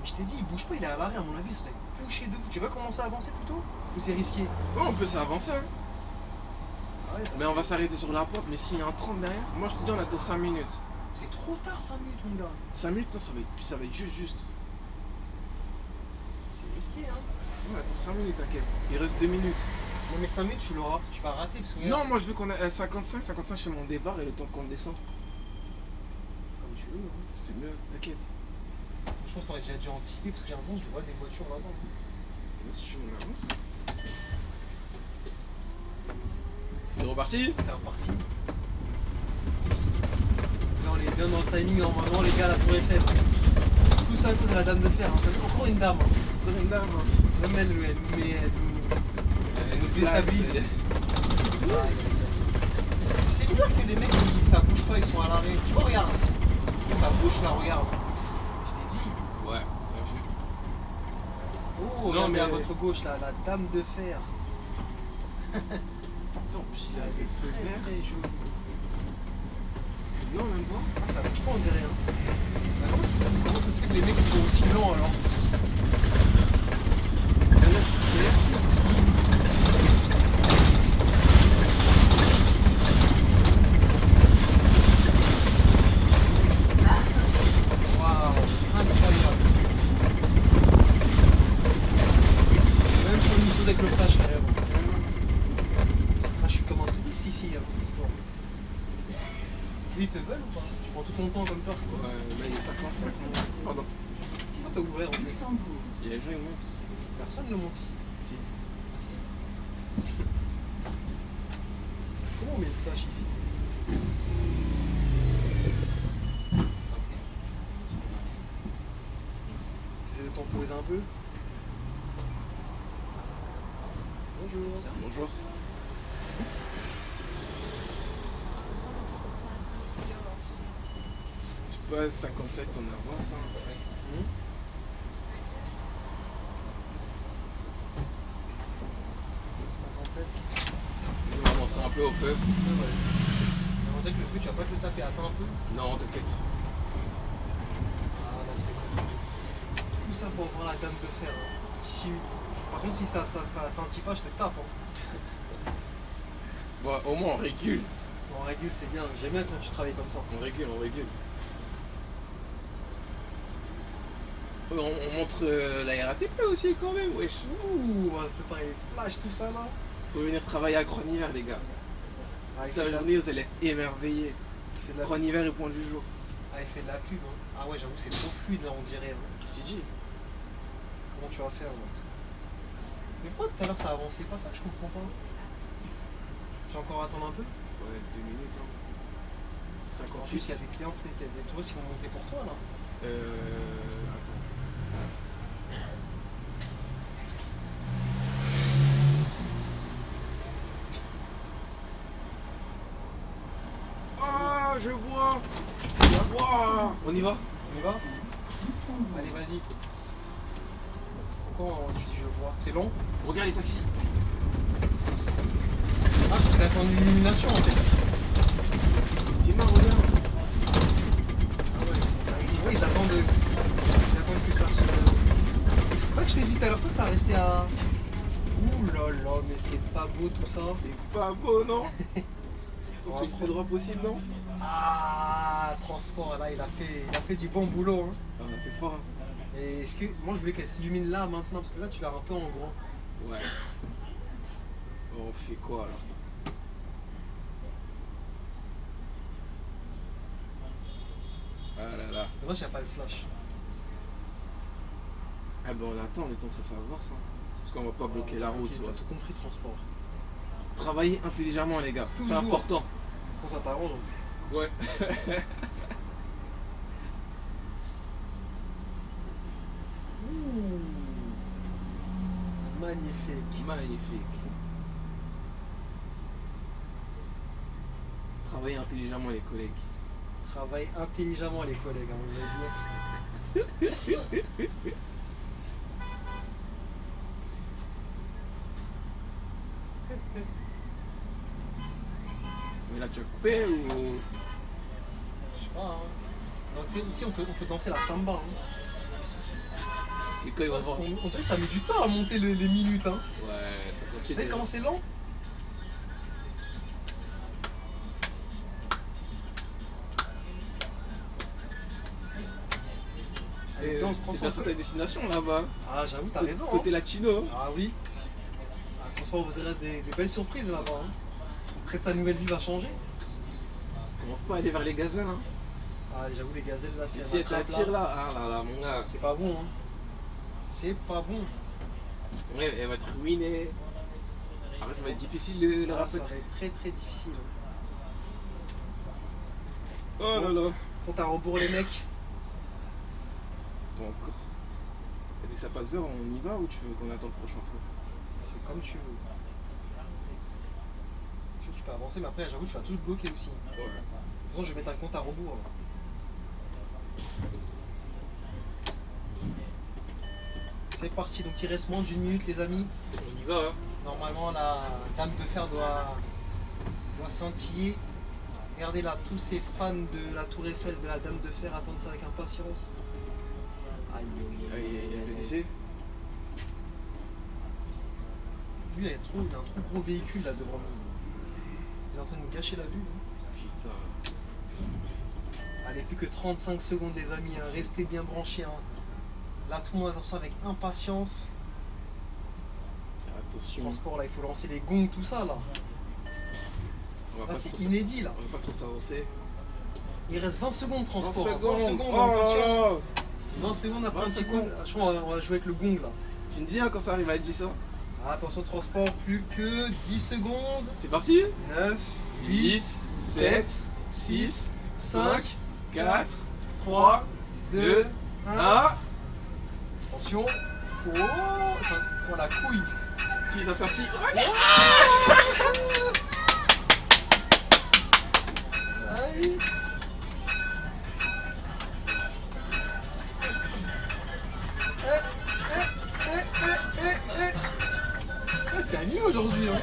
Speaker 4: Mais je t'ai dit, il bouge pas, il est à l'arrêt, à mon avis, ça doit être bouché debout. Tu vas commencer à avancer plutôt? Ou c'est risqué?
Speaker 3: Ouais, on peut s'avancer. Hein.
Speaker 4: Ah ouais, parce
Speaker 3: Mais
Speaker 4: que
Speaker 3: on va s'arrêter sur la porte. Mais s'il y a un 30 derrière, moi je te dis, on attend 5 minutes.
Speaker 4: c'est trop tard 5 minutes, mon gars.
Speaker 3: 5 minutes, non, ça va être juste.
Speaker 4: C'est risqué, hein.
Speaker 3: On attend 5 minutes, t'inquiète. Il reste 2 minutes.
Speaker 4: Non, mais 5 minutes, tu l'auras, tu vas rater parce que.
Speaker 3: Non, moi je veux qu'on ait 55 chez mon départ et le temps qu'on descend.
Speaker 4: Comme tu veux, hein.
Speaker 3: C'est mieux, t'inquiète.
Speaker 4: Je pense que t'aurais déjà anticipé parce que j'ai l'impression que je vois des voitures là-dedans.
Speaker 3: Si tu veux, on avance. C'est reparti.
Speaker 4: C'est reparti. Là, on est bien dans le timing normalement, les gars, la tour Eiffel. Tout ça à cause de la dame de fer. Hein. Encore une dame. Hein.
Speaker 3: Une dame.
Speaker 4: Même elle nous déstabilise. C'est bizarre que les mecs, ça bouge pas, ils sont à l'arrêt. Tu vois, regarde. Ça bouge là, regarde. Je t'ai dit.
Speaker 3: Ouais, bien vu.
Speaker 4: Oh,
Speaker 3: Non,
Speaker 4: regardez
Speaker 3: mais-
Speaker 4: à votre gauche là, la dame de fer.
Speaker 3: Putain, en plus il a
Speaker 4: Elle
Speaker 3: le
Speaker 4: est
Speaker 3: feu
Speaker 4: très
Speaker 3: vert.
Speaker 4: très jolie.
Speaker 3: Non, même pas.
Speaker 4: Ah, ça bouge pas, on dirait. Hein. Mais comment ça se fait que les mecs ils sont aussi lents alors?
Speaker 3: Et là, tu sais.
Speaker 4: Waouh, incroyable. Même sur une photo avec le flash carrément. Ah, je suis comme un touriste ici, hein, pour toi. Lui, ils te veulent ou pas? Tu prends tout ton temps comme ça?
Speaker 3: Ouais, là il est 55 minutes. Pardon.
Speaker 4: Pourquoi t'as ouvert en fait?
Speaker 3: Et les gens ils montent.
Speaker 4: Personne ne monte ici.
Speaker 3: Si.
Speaker 4: Ah, si. Comment on met le flash ici? T'essaies de temporiser un peu? Bonjour.
Speaker 3: Bonjour. Je sais pas, 57 on avance. Hein.
Speaker 4: 57.
Speaker 3: On va avancer un peu au feu.
Speaker 4: Feu, ouais. Mais on dirait que le feu, tu vas pas te le taper. Attends un peu.
Speaker 3: Non, t'inquiète.
Speaker 4: Ah là, c'est bon. Tout ça pour voir la dame de fer. Hein. Ici. Par contre, si ça sentit pas, je te tape. Hein.
Speaker 3: Bon, au moins on recule.
Speaker 4: On régule, c'est bien. J'aime bien quand tu travailles comme ça.
Speaker 3: On recule, on recule. On montre la RATP aussi quand même, wesh.
Speaker 4: Ouh, on va préparer les flashs, tout ça là.
Speaker 3: Faut venir travailler à Croix-Hiver les gars.
Speaker 4: Ah, il
Speaker 3: Toute
Speaker 4: fait
Speaker 3: la
Speaker 4: de la-
Speaker 3: journée vous allez être émerveillés.
Speaker 4: il fait de la-
Speaker 3: Croix-Hiver et Point du Jour.
Speaker 4: Ah, il fait de la pub. Hein. Ah ouais, j'avoue, c'est trop fluide là, on dirait. Hein.
Speaker 3: Je t'ai dit.
Speaker 4: Comment tu vas faire là? Mais pourquoi tout à l'heure ça avançait pas ça? Je comprends pas. J'ai encore à attendre un peu.
Speaker 3: Ouais, 2 minutes. Hein.
Speaker 4: En plus,
Speaker 3: 58.
Speaker 4: il y a des clients, peut-être qu'il y a des touristes qui vont monter pour toi là.
Speaker 3: Attends. Ah, je vois. Waouh. On y va.
Speaker 4: On y va? Allez, vas-y. Pourquoi tu dis je vois? C'est long?
Speaker 3: Regarde les taxis.
Speaker 4: Ah, parce qu'ils attendent une illumination en fait.
Speaker 3: Tes mains, regarde.
Speaker 4: Ah ouais, c'est... Ouais, ils attendent que ça se... C'est ça que je t'ai dit tout à l'heure, c'est que ça restait à... Ouh là là, mais c'est pas beau tout ça.
Speaker 3: C'est pas beau, non? On se fait le plus droit possible, non?
Speaker 4: Ah, transport, là, il a fait du bon boulot. Hein.
Speaker 3: Ah, on a fait fort. Hein.
Speaker 4: Et est-ce que... Moi, je voulais qu'elle s'illumine là, maintenant, parce que là, tu l'as un peu en gros.
Speaker 3: Ouais. On fait quoi alors? Ah là là.
Speaker 4: Dommage, il n'y a pas le flash.
Speaker 3: Ah ben on attend le temps que ça s'avance. Hein. Parce qu'on va pas bloquer la route.
Speaker 4: Ok,
Speaker 3: Ouais.
Speaker 4: t'as tout compris, transport.
Speaker 3: Travailler intelligemment les gars, c'est
Speaker 4: Toujours.
Speaker 3: important.
Speaker 4: Quand ça t'arrange, en plus.
Speaker 3: Ouais.
Speaker 4: Ouh. Magnifique.
Speaker 3: Magnifique. Travailler intelligemment les collègues.
Speaker 4: Travaille intelligemment les collègues, hein, vous avez dit.
Speaker 3: Mais là tu as coupé ou.
Speaker 4: Je sais pas, hein. Non, tu sais, ici on peut danser la samba. Hein.
Speaker 3: Et quand ils vont
Speaker 4: On
Speaker 3: voir.
Speaker 4: dirait que ça met du temps à monter les minutes. Hein.
Speaker 3: Ouais, ça
Speaker 4: Vous
Speaker 3: continue.
Speaker 4: savez comment c'est lent?
Speaker 3: Et,
Speaker 4: on se
Speaker 3: c'est
Speaker 4: transforme.
Speaker 3: bientôt ta destination là-bas.
Speaker 4: Ah, j'avoue, t'as raison.
Speaker 3: Côté
Speaker 4: Hein.
Speaker 3: latino.
Speaker 4: Ah oui. Ah, franchement, vous aurez des belles surprises là-bas. Hein. Peut-être sa nouvelle vie va changer.
Speaker 3: Commence pas à aller vers les gazelles. Hein.
Speaker 4: Ah, j'avoue, les gazelles là, si
Speaker 3: Si elle t'attire là, ah là là, mon gars.
Speaker 4: c'est pas bon. Hein. C'est pas bon.
Speaker 3: Ouais, elle va te ruiner. Après, ça va être difficile le
Speaker 4: Ah, ça
Speaker 3: rappel.
Speaker 4: va être très très difficile.
Speaker 3: Oh là là.
Speaker 4: Compte à rebours les mecs.
Speaker 3: Pas encore. Et dès que ça passe vert, on y va ou tu veux qu'on attende le prochain feu?
Speaker 4: C'est comme tu veux. Tu peux avancer, mais après, j'avoue, tu vas tout bloquer aussi. De
Speaker 3: Ouais.
Speaker 4: toute façon, je vais mettre un compte à rebours. Là. C'est parti, donc il reste moins d'une minute, les amis.
Speaker 3: On y va, hein.
Speaker 4: Normalement, la dame de fer doit scintiller. Regardez là, tous ces fans de la Tour Eiffel, de la dame de fer, attendent ça avec impatience. Aïe,
Speaker 3: Ah,
Speaker 4: aïe,
Speaker 3: il y a le
Speaker 4: aïe, aïe.
Speaker 3: décès.
Speaker 4: Lui, il a un trop gros véhicule là devant nous. Il est en train de nous gâcher la vue. Hein.
Speaker 3: Putain.
Speaker 4: Allez, plus que 35 secondes, les amis. Hein. Restez bien branchés. Hein. Là, tout le monde attend ça avec impatience.
Speaker 3: Attention.
Speaker 4: Transport, là, il faut lancer les gongs, tout ça là.
Speaker 3: On va
Speaker 4: Là,
Speaker 3: pas
Speaker 4: c'est
Speaker 3: trop
Speaker 4: inédit là.
Speaker 3: On va pas trop s'avancer.
Speaker 4: Il reste 20 secondes, transport.
Speaker 3: 20
Speaker 4: 20
Speaker 3: secondes.
Speaker 4: secondes,
Speaker 3: Oh là
Speaker 4: attention.
Speaker 3: là.
Speaker 4: 20 secondes après
Speaker 3: 20
Speaker 4: un petit coup.
Speaker 3: secondes.
Speaker 4: Je crois qu'on va jouer avec le gong là.
Speaker 3: Tu me dis hein, quand ça arrive à 10 hein.
Speaker 4: Ah, attention, transport, plus que 10 secondes.
Speaker 3: C'est parti.
Speaker 4: 9, 8, 7, 6, 5,
Speaker 3: 4,
Speaker 4: 3, 2, 1.
Speaker 3: 1.
Speaker 4: Attention. Oh, ça, oh la couille.
Speaker 3: Si ça sortit.
Speaker 4: Aïe. C'est animé aujourd'hui. Hein.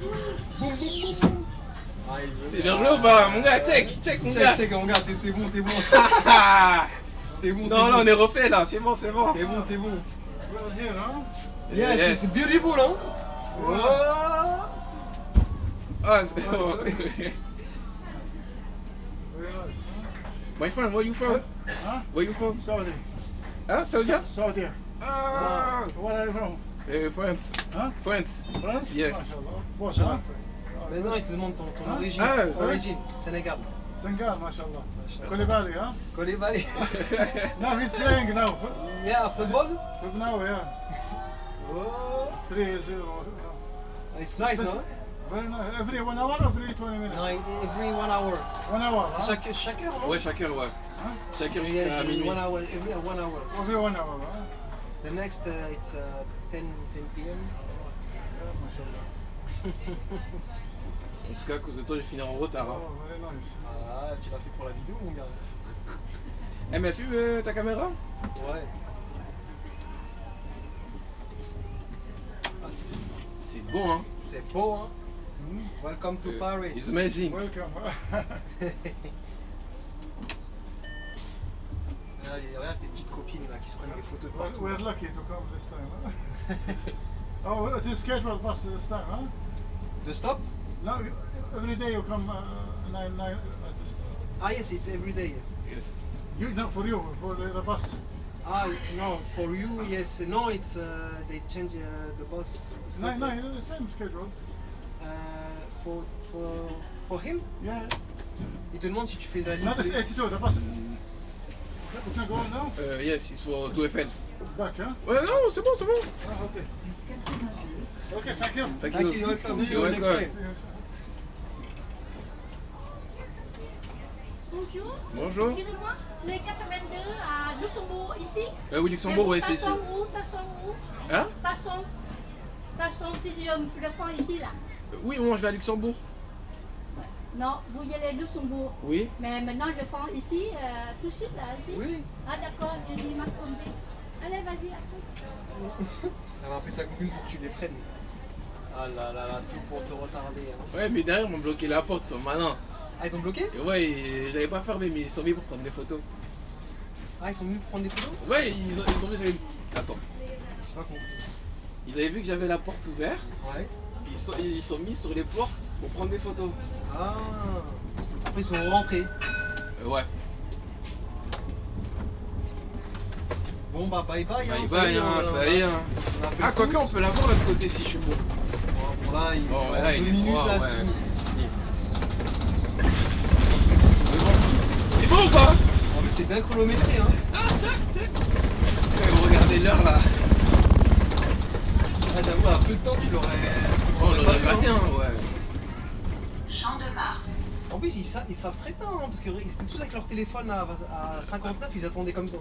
Speaker 4: Boum, boum, boum, boum. Ah, il veut-
Speaker 3: C'est bien joué ou pas mon gars? Check mon gars.
Speaker 4: Check, mon gars, t'es bon, t'es bon. T'es bon,
Speaker 3: Non, là on est refait là, c'est bon, c'est bon.
Speaker 4: T'es bon, t'es bon.
Speaker 6: Well, here, huh?
Speaker 4: Yes,
Speaker 3: Yes.
Speaker 4: it's beautiful, hein. Oh.
Speaker 3: Ah, c'est bon.
Speaker 6: Very nice,
Speaker 3: My friend, where you from?
Speaker 6: huh?
Speaker 3: Where you from?
Speaker 6: Saudi.
Speaker 3: Hein, Saudi?
Speaker 6: Saudi.
Speaker 3: Ah,
Speaker 6: Where are you from?
Speaker 3: France.
Speaker 6: Huh?
Speaker 3: France.
Speaker 6: France?
Speaker 3: Yes.
Speaker 6: MashaAllah. What's that?
Speaker 4: Maintenant, il te demande ton
Speaker 6: Hein?
Speaker 4: origine.
Speaker 3: Ah,
Speaker 4: Origine, Sénégal.
Speaker 6: Senegal, MashaAllah. Koulibaly, huh?
Speaker 4: Koulibaly.
Speaker 6: Now he's playing now.
Speaker 4: Yeah, football.
Speaker 6: Now, yeah.
Speaker 4: Oh.
Speaker 6: 3-0.
Speaker 4: It's nice, no?
Speaker 6: Very nice. Every 1 hour or every 20 minutes?
Speaker 4: No, every 1 hour.
Speaker 6: 1 hour.
Speaker 4: C'est
Speaker 6: Huh?
Speaker 4: chaque heure, non?
Speaker 3: Ouais, chaque heure, ouais.
Speaker 6: Huh?
Speaker 3: Chaque heure
Speaker 4: Yeah,
Speaker 3: jusqu'à minuit.
Speaker 4: 1 hour, every 1 hour.
Speaker 6: Every 1 hour, huh?
Speaker 4: The next, it's 10 p.m.
Speaker 6: Yeah, MashaAllah.
Speaker 3: En tout cas, à cause de toi, je vais finir en retard. Hein.
Speaker 6: Oh, very nice.
Speaker 4: Ah, tu l'as fait pour la vidéo, mon gars.
Speaker 3: Eh, mais fume ta caméra?
Speaker 4: Ouais. Ah,
Speaker 3: C'est bon, hein?
Speaker 4: c'est beau, hein? Welcome to Paris.
Speaker 3: It's amazing.
Speaker 6: Welcome.
Speaker 4: Regarde tes petites copines là qui se prennent des photos de
Speaker 6: We're,
Speaker 4: partout.
Speaker 6: we're lucky to come this time, huh? Oh, it is scheduled bus this time, huh?
Speaker 4: De stop?
Speaker 6: No, every day you come 9 at this time.
Speaker 4: Ah yes, it's every day.
Speaker 3: Yes.
Speaker 6: You, no, for you, for the bus.
Speaker 4: Ah no, for you, yes. No, it's they change the bus. It's not,
Speaker 6: 9, the same schedule.
Speaker 4: for him.
Speaker 6: Yeah.
Speaker 4: Il te demande si tu fais de la
Speaker 6: No, it's
Speaker 4: ligne.
Speaker 6: 82, the bus. We can go now?
Speaker 3: Yes, it's for Tour Eiffel.
Speaker 6: Back, huh?
Speaker 3: Ouais, non, c'est bon, c'est bon.
Speaker 6: Ah, okay. Okay, thank you.
Speaker 3: Thank
Speaker 4: Thank
Speaker 3: you.
Speaker 4: you, welcome. See
Speaker 3: You're
Speaker 4: you next
Speaker 3: welcome.
Speaker 4: time.
Speaker 5: Bonjour.
Speaker 3: Bonjour.
Speaker 5: Excusez-moi, les 82 à Luxembourg, ici.
Speaker 3: Oui, Luxembourg, ouais, c'est ici.
Speaker 5: Tasson où? Tasson où?
Speaker 3: Hein?
Speaker 5: Tasson. Attention, si je le prends ici, là.
Speaker 3: Oui, moi je vais à Luxembourg.
Speaker 5: Non, vous y allez à Luxembourg.
Speaker 3: Oui.
Speaker 5: Mais maintenant, je le prends ici, tout de suite, là, ici.
Speaker 4: Oui.
Speaker 5: Ah, d'accord, je dis ma tombée. Allez, vas-y, après.
Speaker 4: Elle va appeler sa copine pour que tu les prennes. Ah là là là, tout pour te retarder. Hein.
Speaker 3: Ouais, mais derrière, ils m'ont bloqué la porte, ils sont malins.
Speaker 4: Ah, ils ont bloqué?
Speaker 3: Et ouais, j'avais pas fermé, mais ils sont venus pour prendre des photos.
Speaker 4: Ah, ils sont venus pour prendre des photos?
Speaker 3: Ouais, ils ont vu que j'avais. Attends.
Speaker 4: J'ai pas compris.
Speaker 3: Ils avaient vu que j'avais la porte ouverte.
Speaker 4: Ouais.
Speaker 3: Ils sont mis sur les portes pour prendre des photos.
Speaker 4: Ah. Après, ils sont rentrés.
Speaker 3: Ouais.
Speaker 4: Bon, bah, bye bye.
Speaker 3: Bye
Speaker 4: hein,
Speaker 3: bye, hein, ça y est. Hein.
Speaker 4: On a fait
Speaker 3: Ah,
Speaker 4: le
Speaker 3: quoique,
Speaker 4: tour.
Speaker 3: on peut l'avoir de l'autre côté si je suis bon.
Speaker 4: Bon, là, il,
Speaker 3: Bon, ouais,
Speaker 4: en
Speaker 3: là,
Speaker 4: 2
Speaker 3: il est
Speaker 4: minutes,
Speaker 3: froid,
Speaker 4: là,
Speaker 3: ouais.
Speaker 4: c'est fini.
Speaker 3: C'est fini. C'est bon. C'est bon ou pas?
Speaker 4: En plus, c'est bien chronométré, hein.
Speaker 3: Ouais, vous regardez l'heure là.
Speaker 4: Ah, j'avoue, à peu de temps, tu l'aurais.
Speaker 3: Oh, on l'aurait
Speaker 4: pas vu,
Speaker 3: raté,
Speaker 4: hein.
Speaker 3: hein, ouais.
Speaker 7: Champ de Mars.
Speaker 4: En plus, ils savent très bien, hein, parce qu'ils étaient tous avec leur téléphone à 59, ils attendaient comme ça.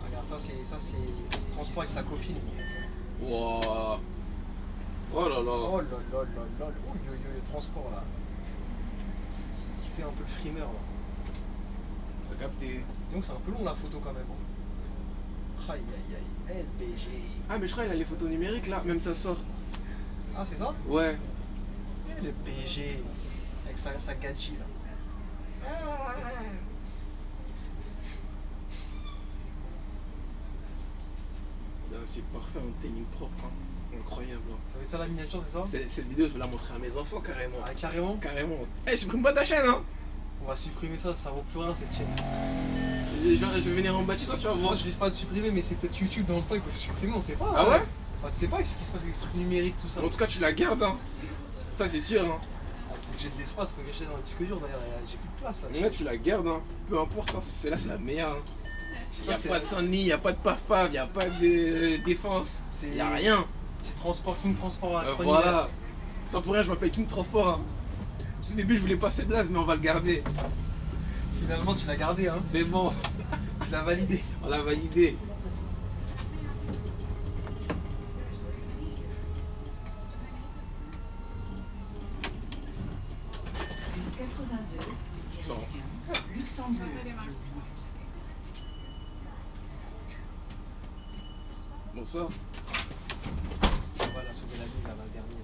Speaker 4: Regarde, ça c'est transport avec sa copine.
Speaker 3: Wow. Oh là là.
Speaker 4: Oh là là là là, oh yo yo, le transport là. Qui fait un peu le frimeur là.
Speaker 3: Ça a capté.
Speaker 4: Disons que c'est un peu long la photo quand même. Hein. Aïe aïe aïe, LBG.
Speaker 3: Ah, mais je crois qu'il a les photos numériques là, même ça sort.
Speaker 4: Ah, c'est ça?
Speaker 3: Ouais.
Speaker 4: Eh, le BG. Avec sa gadget là.
Speaker 3: Non, c'est parfait, un timing propre. Hein. Incroyable. Hein.
Speaker 4: Ça va être ça la miniature, c'est ça?
Speaker 3: Cette vidéo, je vais la montrer à mes enfants carrément.
Speaker 4: Ah, carrément.
Speaker 3: Carrément. Eh, supprime pas ta chaîne, hein.
Speaker 4: On va supprimer ça, ça vaut plus rien cette chaîne.
Speaker 3: Je vais venir en bas de chez toi, tu vas voir.
Speaker 4: Moi je risque pas de supprimer, mais c'est peut-être YouTube dans le temps, ils peuvent supprimer, on sait pas.
Speaker 3: Ah
Speaker 4: hein.
Speaker 3: ouais?
Speaker 4: Bah, tu sais pas ce qui se passe avec les trucs numériques, tout ça.
Speaker 3: En tout cas, tu la gardes, hein. Ça, c'est sûr, hein.
Speaker 4: Ah, faut que j'ai de l'espace, faut que j'achète dans le disque dur d'ailleurs, j'ai plus de place là.
Speaker 3: Mais là, tu la gardes, hein. Peu importe, hein. Celle-là, c'est la meilleure. Hein.
Speaker 4: J'espère
Speaker 3: Y'a
Speaker 4: que c'est-
Speaker 3: pas de Saint-Denis, y'a pas de paf-paf, y'a pas de défense.
Speaker 4: C'est-
Speaker 3: Y'a rien.
Speaker 4: C'est Transport King, Transport à Crony,
Speaker 3: Voilà. Sans pour rien, je m'appelle King Transport. Hein. Au début, je voulais passer Blaze, mais on va le garder.
Speaker 4: Finalement, tu l'as gardé, hein.
Speaker 3: C'est bon,
Speaker 4: Tu l'as validé.
Speaker 3: on l'a validé. Bon.
Speaker 7: Luxembourg.
Speaker 3: Bonsoir.
Speaker 4: On va la sauver la vie là, la dernière.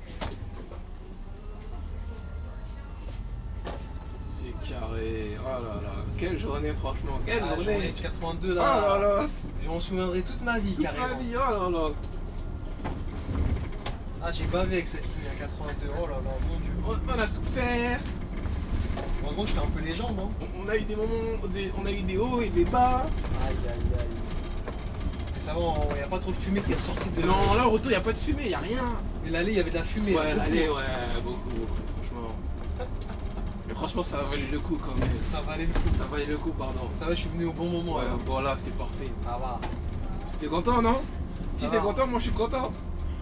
Speaker 3: C'est carré. Oh là là. Quelle journée, franchement. Quelle
Speaker 4: Ah,
Speaker 3: journée.
Speaker 4: journée du 82
Speaker 3: Oh
Speaker 4: là.
Speaker 3: là là.
Speaker 4: Je m'en souviendrai toute ma vie
Speaker 3: Toute
Speaker 4: carrément.
Speaker 3: ma vie, oh là là.
Speaker 4: Ah, j'ai bavé avec cette ligne à 82. Oh là là, mon dieu.
Speaker 3: On a souffert.
Speaker 4: Heureusement que je fais un peu les jambes, hein.
Speaker 3: On a eu des moments, on a eu des hauts et des bas.
Speaker 4: Aïe aïe aïe. Mais ça va, il n'y a pas trop de fumée qui est ressortie de.
Speaker 3: Non, là au retour, y a pas de fumée, y a rien.
Speaker 4: Mais l'allée, il y avait de la fumée.
Speaker 3: Ouais,
Speaker 4: beaucoup.
Speaker 3: l'allée, ouais, beaucoup, franchement. Mais franchement, ça valait le coup quand même.
Speaker 4: Ça valait le coup.
Speaker 3: Ça valait le coup, pardon.
Speaker 4: Ça va, je suis venu au bon moment.
Speaker 3: Ouais,
Speaker 4: alors.
Speaker 3: voilà, c'est parfait.
Speaker 4: Ça va.
Speaker 3: T'es content, non? Si
Speaker 4: Ça
Speaker 3: t'es
Speaker 4: va.
Speaker 3: content, moi je suis content.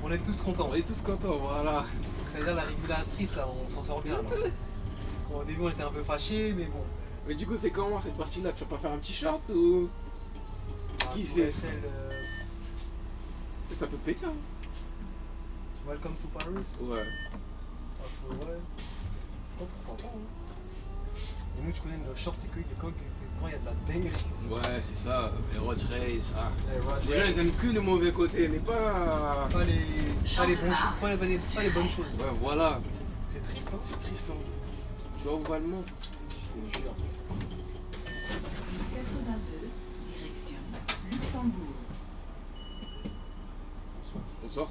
Speaker 4: On est tous contents.
Speaker 3: On est tous contents, voilà.
Speaker 4: Ça veut dire la régulatrice, là, on s'en sort bien. Là. Bon, au début, on était un peu fâchés, mais bon.
Speaker 3: Mais du coup, c'est comment cette partie-là? Tu vas pas faire un petit short ou. Qui
Speaker 4: Pour
Speaker 3: c'est?
Speaker 4: Eiffel,
Speaker 3: Peut-être que ça peut péter, hein?
Speaker 4: Welcome to Paris.
Speaker 3: Ouais.
Speaker 4: Ah, faut, ouais. Oh, pourquoi pas, hein. Et nous, tu connais le short, c'est que quand il y a de la dinguerie.
Speaker 3: Ouais, c'est ça, les road rage, ah.
Speaker 4: Les road
Speaker 3: Les gens,
Speaker 4: race.
Speaker 3: ils aiment que le mauvais côté, mais pas.
Speaker 4: Pas les bonnes choses. Pas les bonnes choses.
Speaker 3: Ouais, voilà.
Speaker 4: C'est triste, hein.
Speaker 3: C'est triste, hein. Tu vois où va le monde?
Speaker 4: Je te jure.
Speaker 7: 82, direction Luxembourg.
Speaker 3: Bonsoir.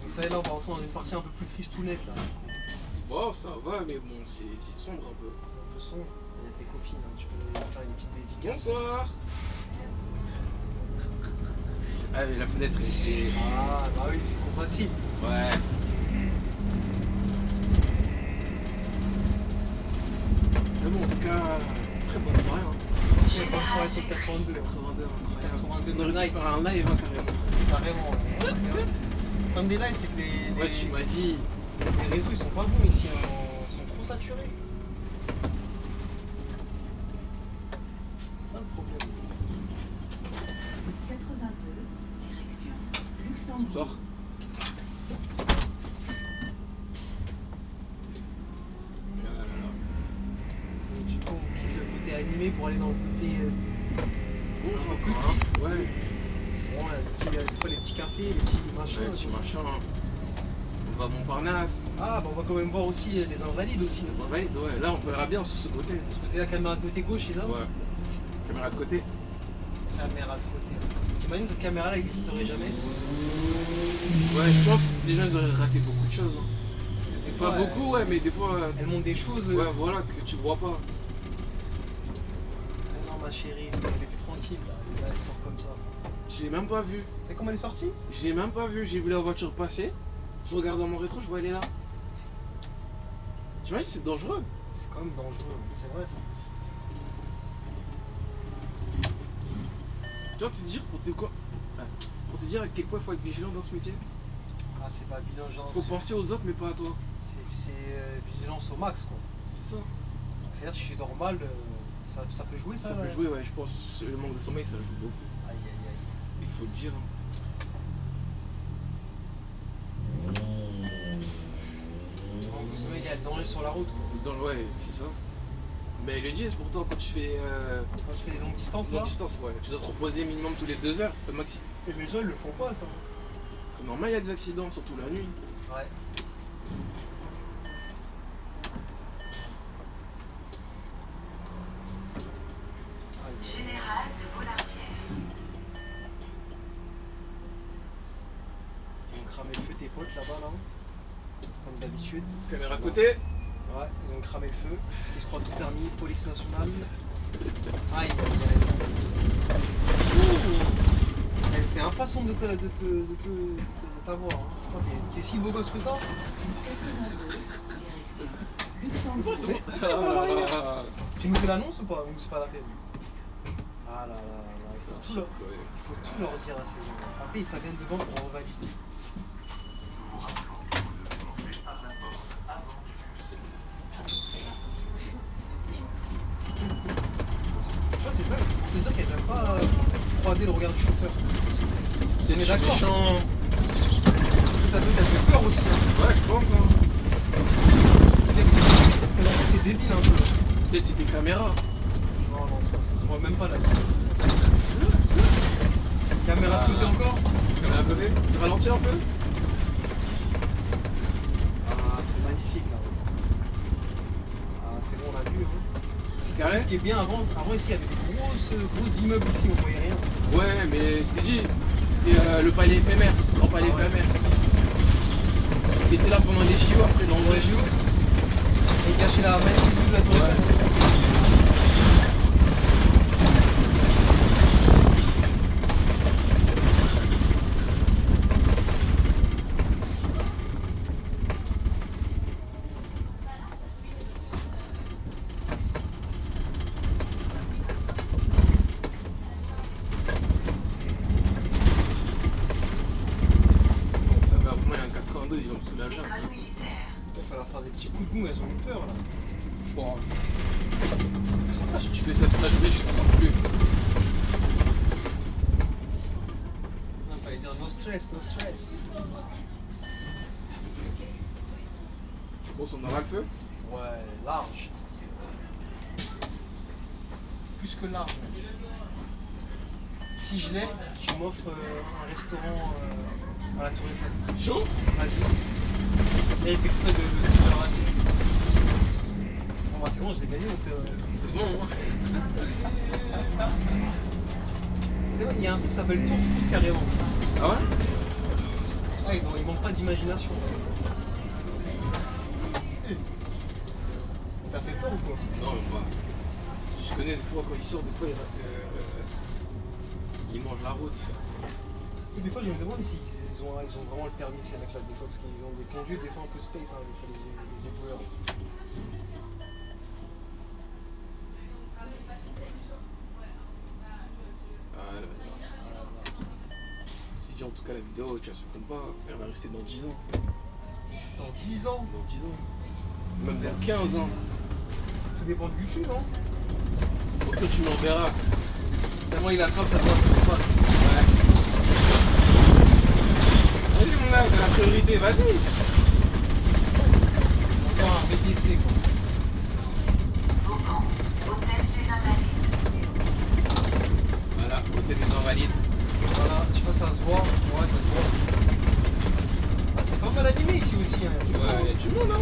Speaker 4: Donc ça y est, là, on va rentrer dans une partie un peu plus tristounette, là.
Speaker 3: Bon, ça va, mais bon, c'est sombre un peu.
Speaker 4: C'est un peu sombre. Il y a tes copines, hein. Tu peux leur faire une petite dédicace.
Speaker 3: Bonsoir. Ah, mais la fenêtre était.
Speaker 4: Ah, bah oui, c'est trop facile.
Speaker 3: Ouais. Mais bon, en tout cas, très bonne soirée. Hein.
Speaker 4: Bonne soirée sur le 82.
Speaker 3: 82, incroyable.
Speaker 4: 82
Speaker 3: On aurait dû
Speaker 4: nights.
Speaker 3: faire un live, hein, carrément.
Speaker 4: Carrément. Ouais. Comme des lives, c'est que
Speaker 3: Ouais, tu m'as dit.
Speaker 4: les réseaux ils sont pas bons ici, hein. Ils sont trop saturés. C'est ça le problème.
Speaker 7: 82, Luxembourg.
Speaker 3: Sors. Ah là là.
Speaker 4: Donc, du coup, on quitte le côté animé pour aller dans le côté.
Speaker 3: Bonjour,
Speaker 4: un peu
Speaker 3: quoi, hein.
Speaker 4: triste.
Speaker 3: Ouais.
Speaker 4: Bon, des fois, les petits cafés, les petits machins.
Speaker 3: Ouais, petit machin. On va à Montparnasse.
Speaker 4: Ah, bah on va quand même voir aussi les invalides aussi.
Speaker 3: On va valide, ouais. Là, on verra bien sur ce côté.
Speaker 4: Parce que t'es la caméra de côté gauche, c'est ça?
Speaker 3: Ouais. Caméra de côté.
Speaker 4: Caméra de côté. T'imagines cette caméra là n'existerait jamais?
Speaker 3: Ouais, je pense que les gens ils auraient raté beaucoup de choses. Hein.
Speaker 4: Des
Speaker 3: Pas
Speaker 4: fois,
Speaker 3: beaucoup, ouais, mais des fois.
Speaker 4: Elle montre des choses.
Speaker 3: Ouais, voilà, que tu vois pas.
Speaker 4: Ah non, ma chérie, elle est plus tranquille là. Et là, elle sort comme ça.
Speaker 3: J'ai même pas vu.
Speaker 4: T'as comment elle est sortie?
Speaker 3: J'ai même pas vu. J'ai vu la voiture passer. Je regarde dans mon rétro, je vois elle est là. Tu imagines, c'est dangereux.
Speaker 4: C'est quand même dangereux, c'est vrai ça.
Speaker 3: Tu vois, te dire pour te dire à quel point il faut être vigilant dans ce métier.
Speaker 4: Ah, c'est pas vigilance.
Speaker 3: Faut penser aux autres, mais pas à toi.
Speaker 4: C'est vigilance au max quoi.
Speaker 3: C'est ça.
Speaker 4: Donc, c'est-à-dire si je suis normal, ça peut jouer ça
Speaker 3: Ça
Speaker 4: là
Speaker 3: peut jouer, ouais, je pense. Le manque de sommeil, ça joue beaucoup.
Speaker 4: Aïe aïe aïe.
Speaker 3: Il faut le dire. Hein.
Speaker 4: Donc vous savez, il y a le danger sur la route quoi.
Speaker 3: Ouais, c'est ça. Mais ils le disent pourtant quand tu fais
Speaker 4: Quand je fais des longues distances là.
Speaker 3: longue distance, ouais. Tu dois te reposer minimum tous les 2 heures, le maxi.
Speaker 4: Et les gens ils le font pas ça.
Speaker 3: Normal, il y a des accidents, surtout la nuit.
Speaker 4: Ouais.
Speaker 7: Général de Bollardière.
Speaker 4: Ils ont cramé le feu tes potes là-bas là. Comme d'habitude.
Speaker 3: Caméra de côté.
Speaker 4: Ouais, ils ont cramé le feu. Parce qu'ils se croient tout permis, police nationale. Aïe aïe aïe. Ouh. C'était impatient de t'avoir. Hein. Putain, t'es si beau gosse que ça.
Speaker 3: Ouais, c'est bon.
Speaker 4: Tu nous fais l'annonce ou pas? Ou c'est pas la peine? Ah là là là, il faut tout leur dire à ces gens. Après, ça vient devant pour revalider. Tu vois, c'est ça, c'est pour te dire qu'elles aiment pas croiser le regard du chauffeur. On est d'accord?
Speaker 3: Méchant.
Speaker 4: T'as fait peur aussi. Hein.
Speaker 3: Ouais, je pense. Hein.
Speaker 4: Parce qu'elles ont fait, c'est débile un peu.
Speaker 3: Peut-être c'est tes caméras.
Speaker 4: Non, non, ça se voit même pas là. Caméra de côté encore?
Speaker 3: Caméra de côté. Tu ralentis un peu?
Speaker 4: Ah, c'est magnifique là. Ah, c'est bon, on a vu. Hein.
Speaker 3: C'est carré?
Speaker 4: Ce qui est bien avant ici, il y avait des gros immeubles ici, on voyait rien.
Speaker 3: Ouais, mais c'était dit. C'était le palais éphémère. Grand palais éphémère. Il était là pendant les JO, après l'endroit les JO.
Speaker 4: Et il cachait la magnifique vue de la tour Eiffel.
Speaker 3: Ça va, au moins il y a un 82, ils vont me soulager.
Speaker 7: École militaire.
Speaker 4: Il va falloir faire des petits coups de mou, elles ont eu peur là.
Speaker 3: Bon. Si tu fais ça toute la journée, je t'en sors plus.
Speaker 4: Non, fallait dire no stress, no stress.
Speaker 3: Bon, on aura le feu.
Speaker 4: Ouais, large. Plus que large. Si je l'ai, tu m'offres un restaurant à la Tour Eiffel.
Speaker 3: Chaud?
Speaker 4: Vas-y. Là, il fait exprès de se le rater. Bon, bah c'est bon, je l'ai gagné. Donc,
Speaker 3: C'est bon, hein?
Speaker 4: il y a un truc qui s'appelle Tour Foot carrément.
Speaker 3: Ah ouais?
Speaker 4: Ah, ils manquent pas d'imagination. T'as fait peur ou quoi?
Speaker 3: Non, bah. Je connais des fois quand ils sortent, des fois ils ratent. Ils mangent la route.
Speaker 4: Des fois, je me demande s'ils ont vraiment le permis, ces mecs-là, des fois, parce qu'ils ont des conduites, des fois un peu space, hein, des fois, les éboueurs.
Speaker 3: Ah là, c'est dit en tout cas la vidéo, tu la supprimes pas, elle va rester dans 10 ans.
Speaker 4: Dans 10 ans,
Speaker 3: Dans 10 ans. Même dans 15 ans.
Speaker 4: tout dépend de YouTube, hein.
Speaker 3: Au pire, tu m'enverras.
Speaker 4: Tellement il attrape, ça se voit face à face.
Speaker 3: Ouais. Vas-y mon gars, t'as la priorité, vas-y.
Speaker 4: Encore un BTC quoi.
Speaker 7: Vauban, hôtel des Invalides.
Speaker 3: Voilà, côté des invalides.
Speaker 4: Voilà, je sais pas si ça se voit. Ouais, ça se voit. Ah, c'est pas mal animé ici aussi. Hein. Tu vois.
Speaker 3: Ouais, y'a du monde, hein.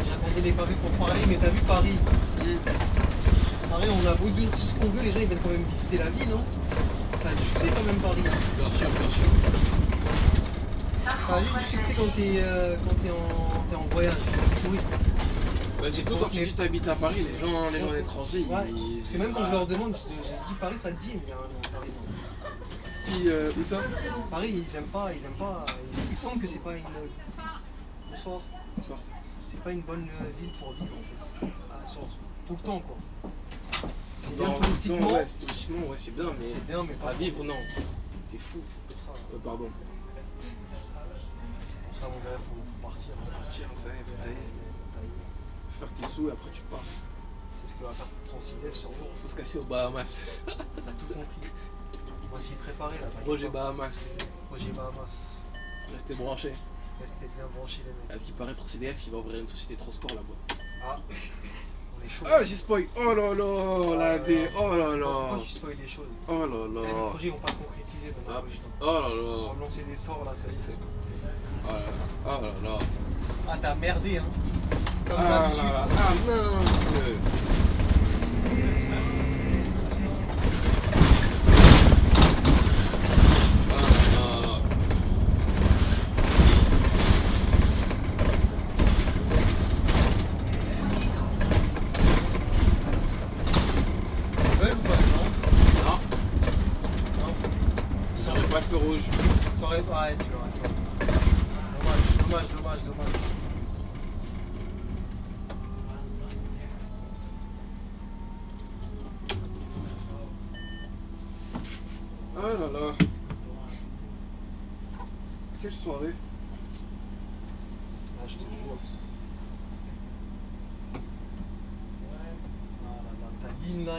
Speaker 4: J'attendais les pavés pour parler, mais t'as vu Paris. Paris, on a beau dire tout ce qu'on veut, les gens ils viennent quand même visiter la ville, non? Ça a du succès quand même Paris.
Speaker 3: Bien sûr, bien sûr.
Speaker 4: Ça a juste du succès quand t'es en voyage, touriste.
Speaker 3: Bah, surtout quand tu dis t'habites à Paris, les gens à l'étranger,
Speaker 4: Ouais,
Speaker 3: ils...
Speaker 4: parce que même quand je leur demande, j'ai dit Paris ça te dit, ils me disent ah non, Paris non.
Speaker 3: Qui, où ça?
Speaker 4: Paris ils aiment pas, ils sentent que c'est pas une... Bonsoir.
Speaker 3: Bonsoir.
Speaker 4: C'est pas une bonne ville pour vivre en fait. Ah, tout le temps quoi. C'est bien
Speaker 3: Non,
Speaker 4: touristiquement,
Speaker 3: ouais, touristiquement, ouais, c'est bien, mais...
Speaker 4: c'est bien mais pas
Speaker 3: À vivre, non. T'es fou.
Speaker 4: C'est pour ça,
Speaker 3: Pardon.
Speaker 4: c'est pour ça mon gars, faut partir.
Speaker 3: Partir, ça y est, faut tailler.
Speaker 4: Tailler.
Speaker 3: Faire tes sous et après tu pars.
Speaker 4: C'est ce que va faire Transidef sur vous.
Speaker 3: Faut se casser aux Bahamas.
Speaker 4: T'as tout compris. On va s'y préparer là. t'inquiète
Speaker 3: Projet
Speaker 4: pas.
Speaker 3: Bahamas.
Speaker 4: Projet Bahamas.
Speaker 3: Restez branchés.
Speaker 4: Restez bien branchés les mecs.
Speaker 3: À ce qui paraît, CDF, il va ouvrir une société de transport là-bas.
Speaker 4: Ah, on est chaud.
Speaker 3: Ah, j'ai spoil. Oh là là, la D. Oh là là.
Speaker 4: Pourquoi tu spoil les choses?
Speaker 3: Oh là
Speaker 4: Les
Speaker 3: là.
Speaker 4: projets ils vont pas se concrétiser maintenant.
Speaker 3: Ah,
Speaker 4: putain.
Speaker 3: Oh là
Speaker 4: On
Speaker 3: là.
Speaker 4: va me lancer des sorts là, ça y est.
Speaker 3: Oh là là. Oh là là.
Speaker 4: Ah, t'as merdé hein. Comme
Speaker 3: Ah là
Speaker 4: d'habitude.
Speaker 3: là. Ah mince. Ah là là.
Speaker 4: Belle ou pas non?
Speaker 3: Non,
Speaker 4: Non.
Speaker 3: ça aurait pas le feu rouge.
Speaker 4: T'aurais pas. Ouais, tu l'aurais. Dommage.
Speaker 3: Oh là là. Quelle soirée.
Speaker 4: Ah, je te jure. Ah là là, ta ligne là,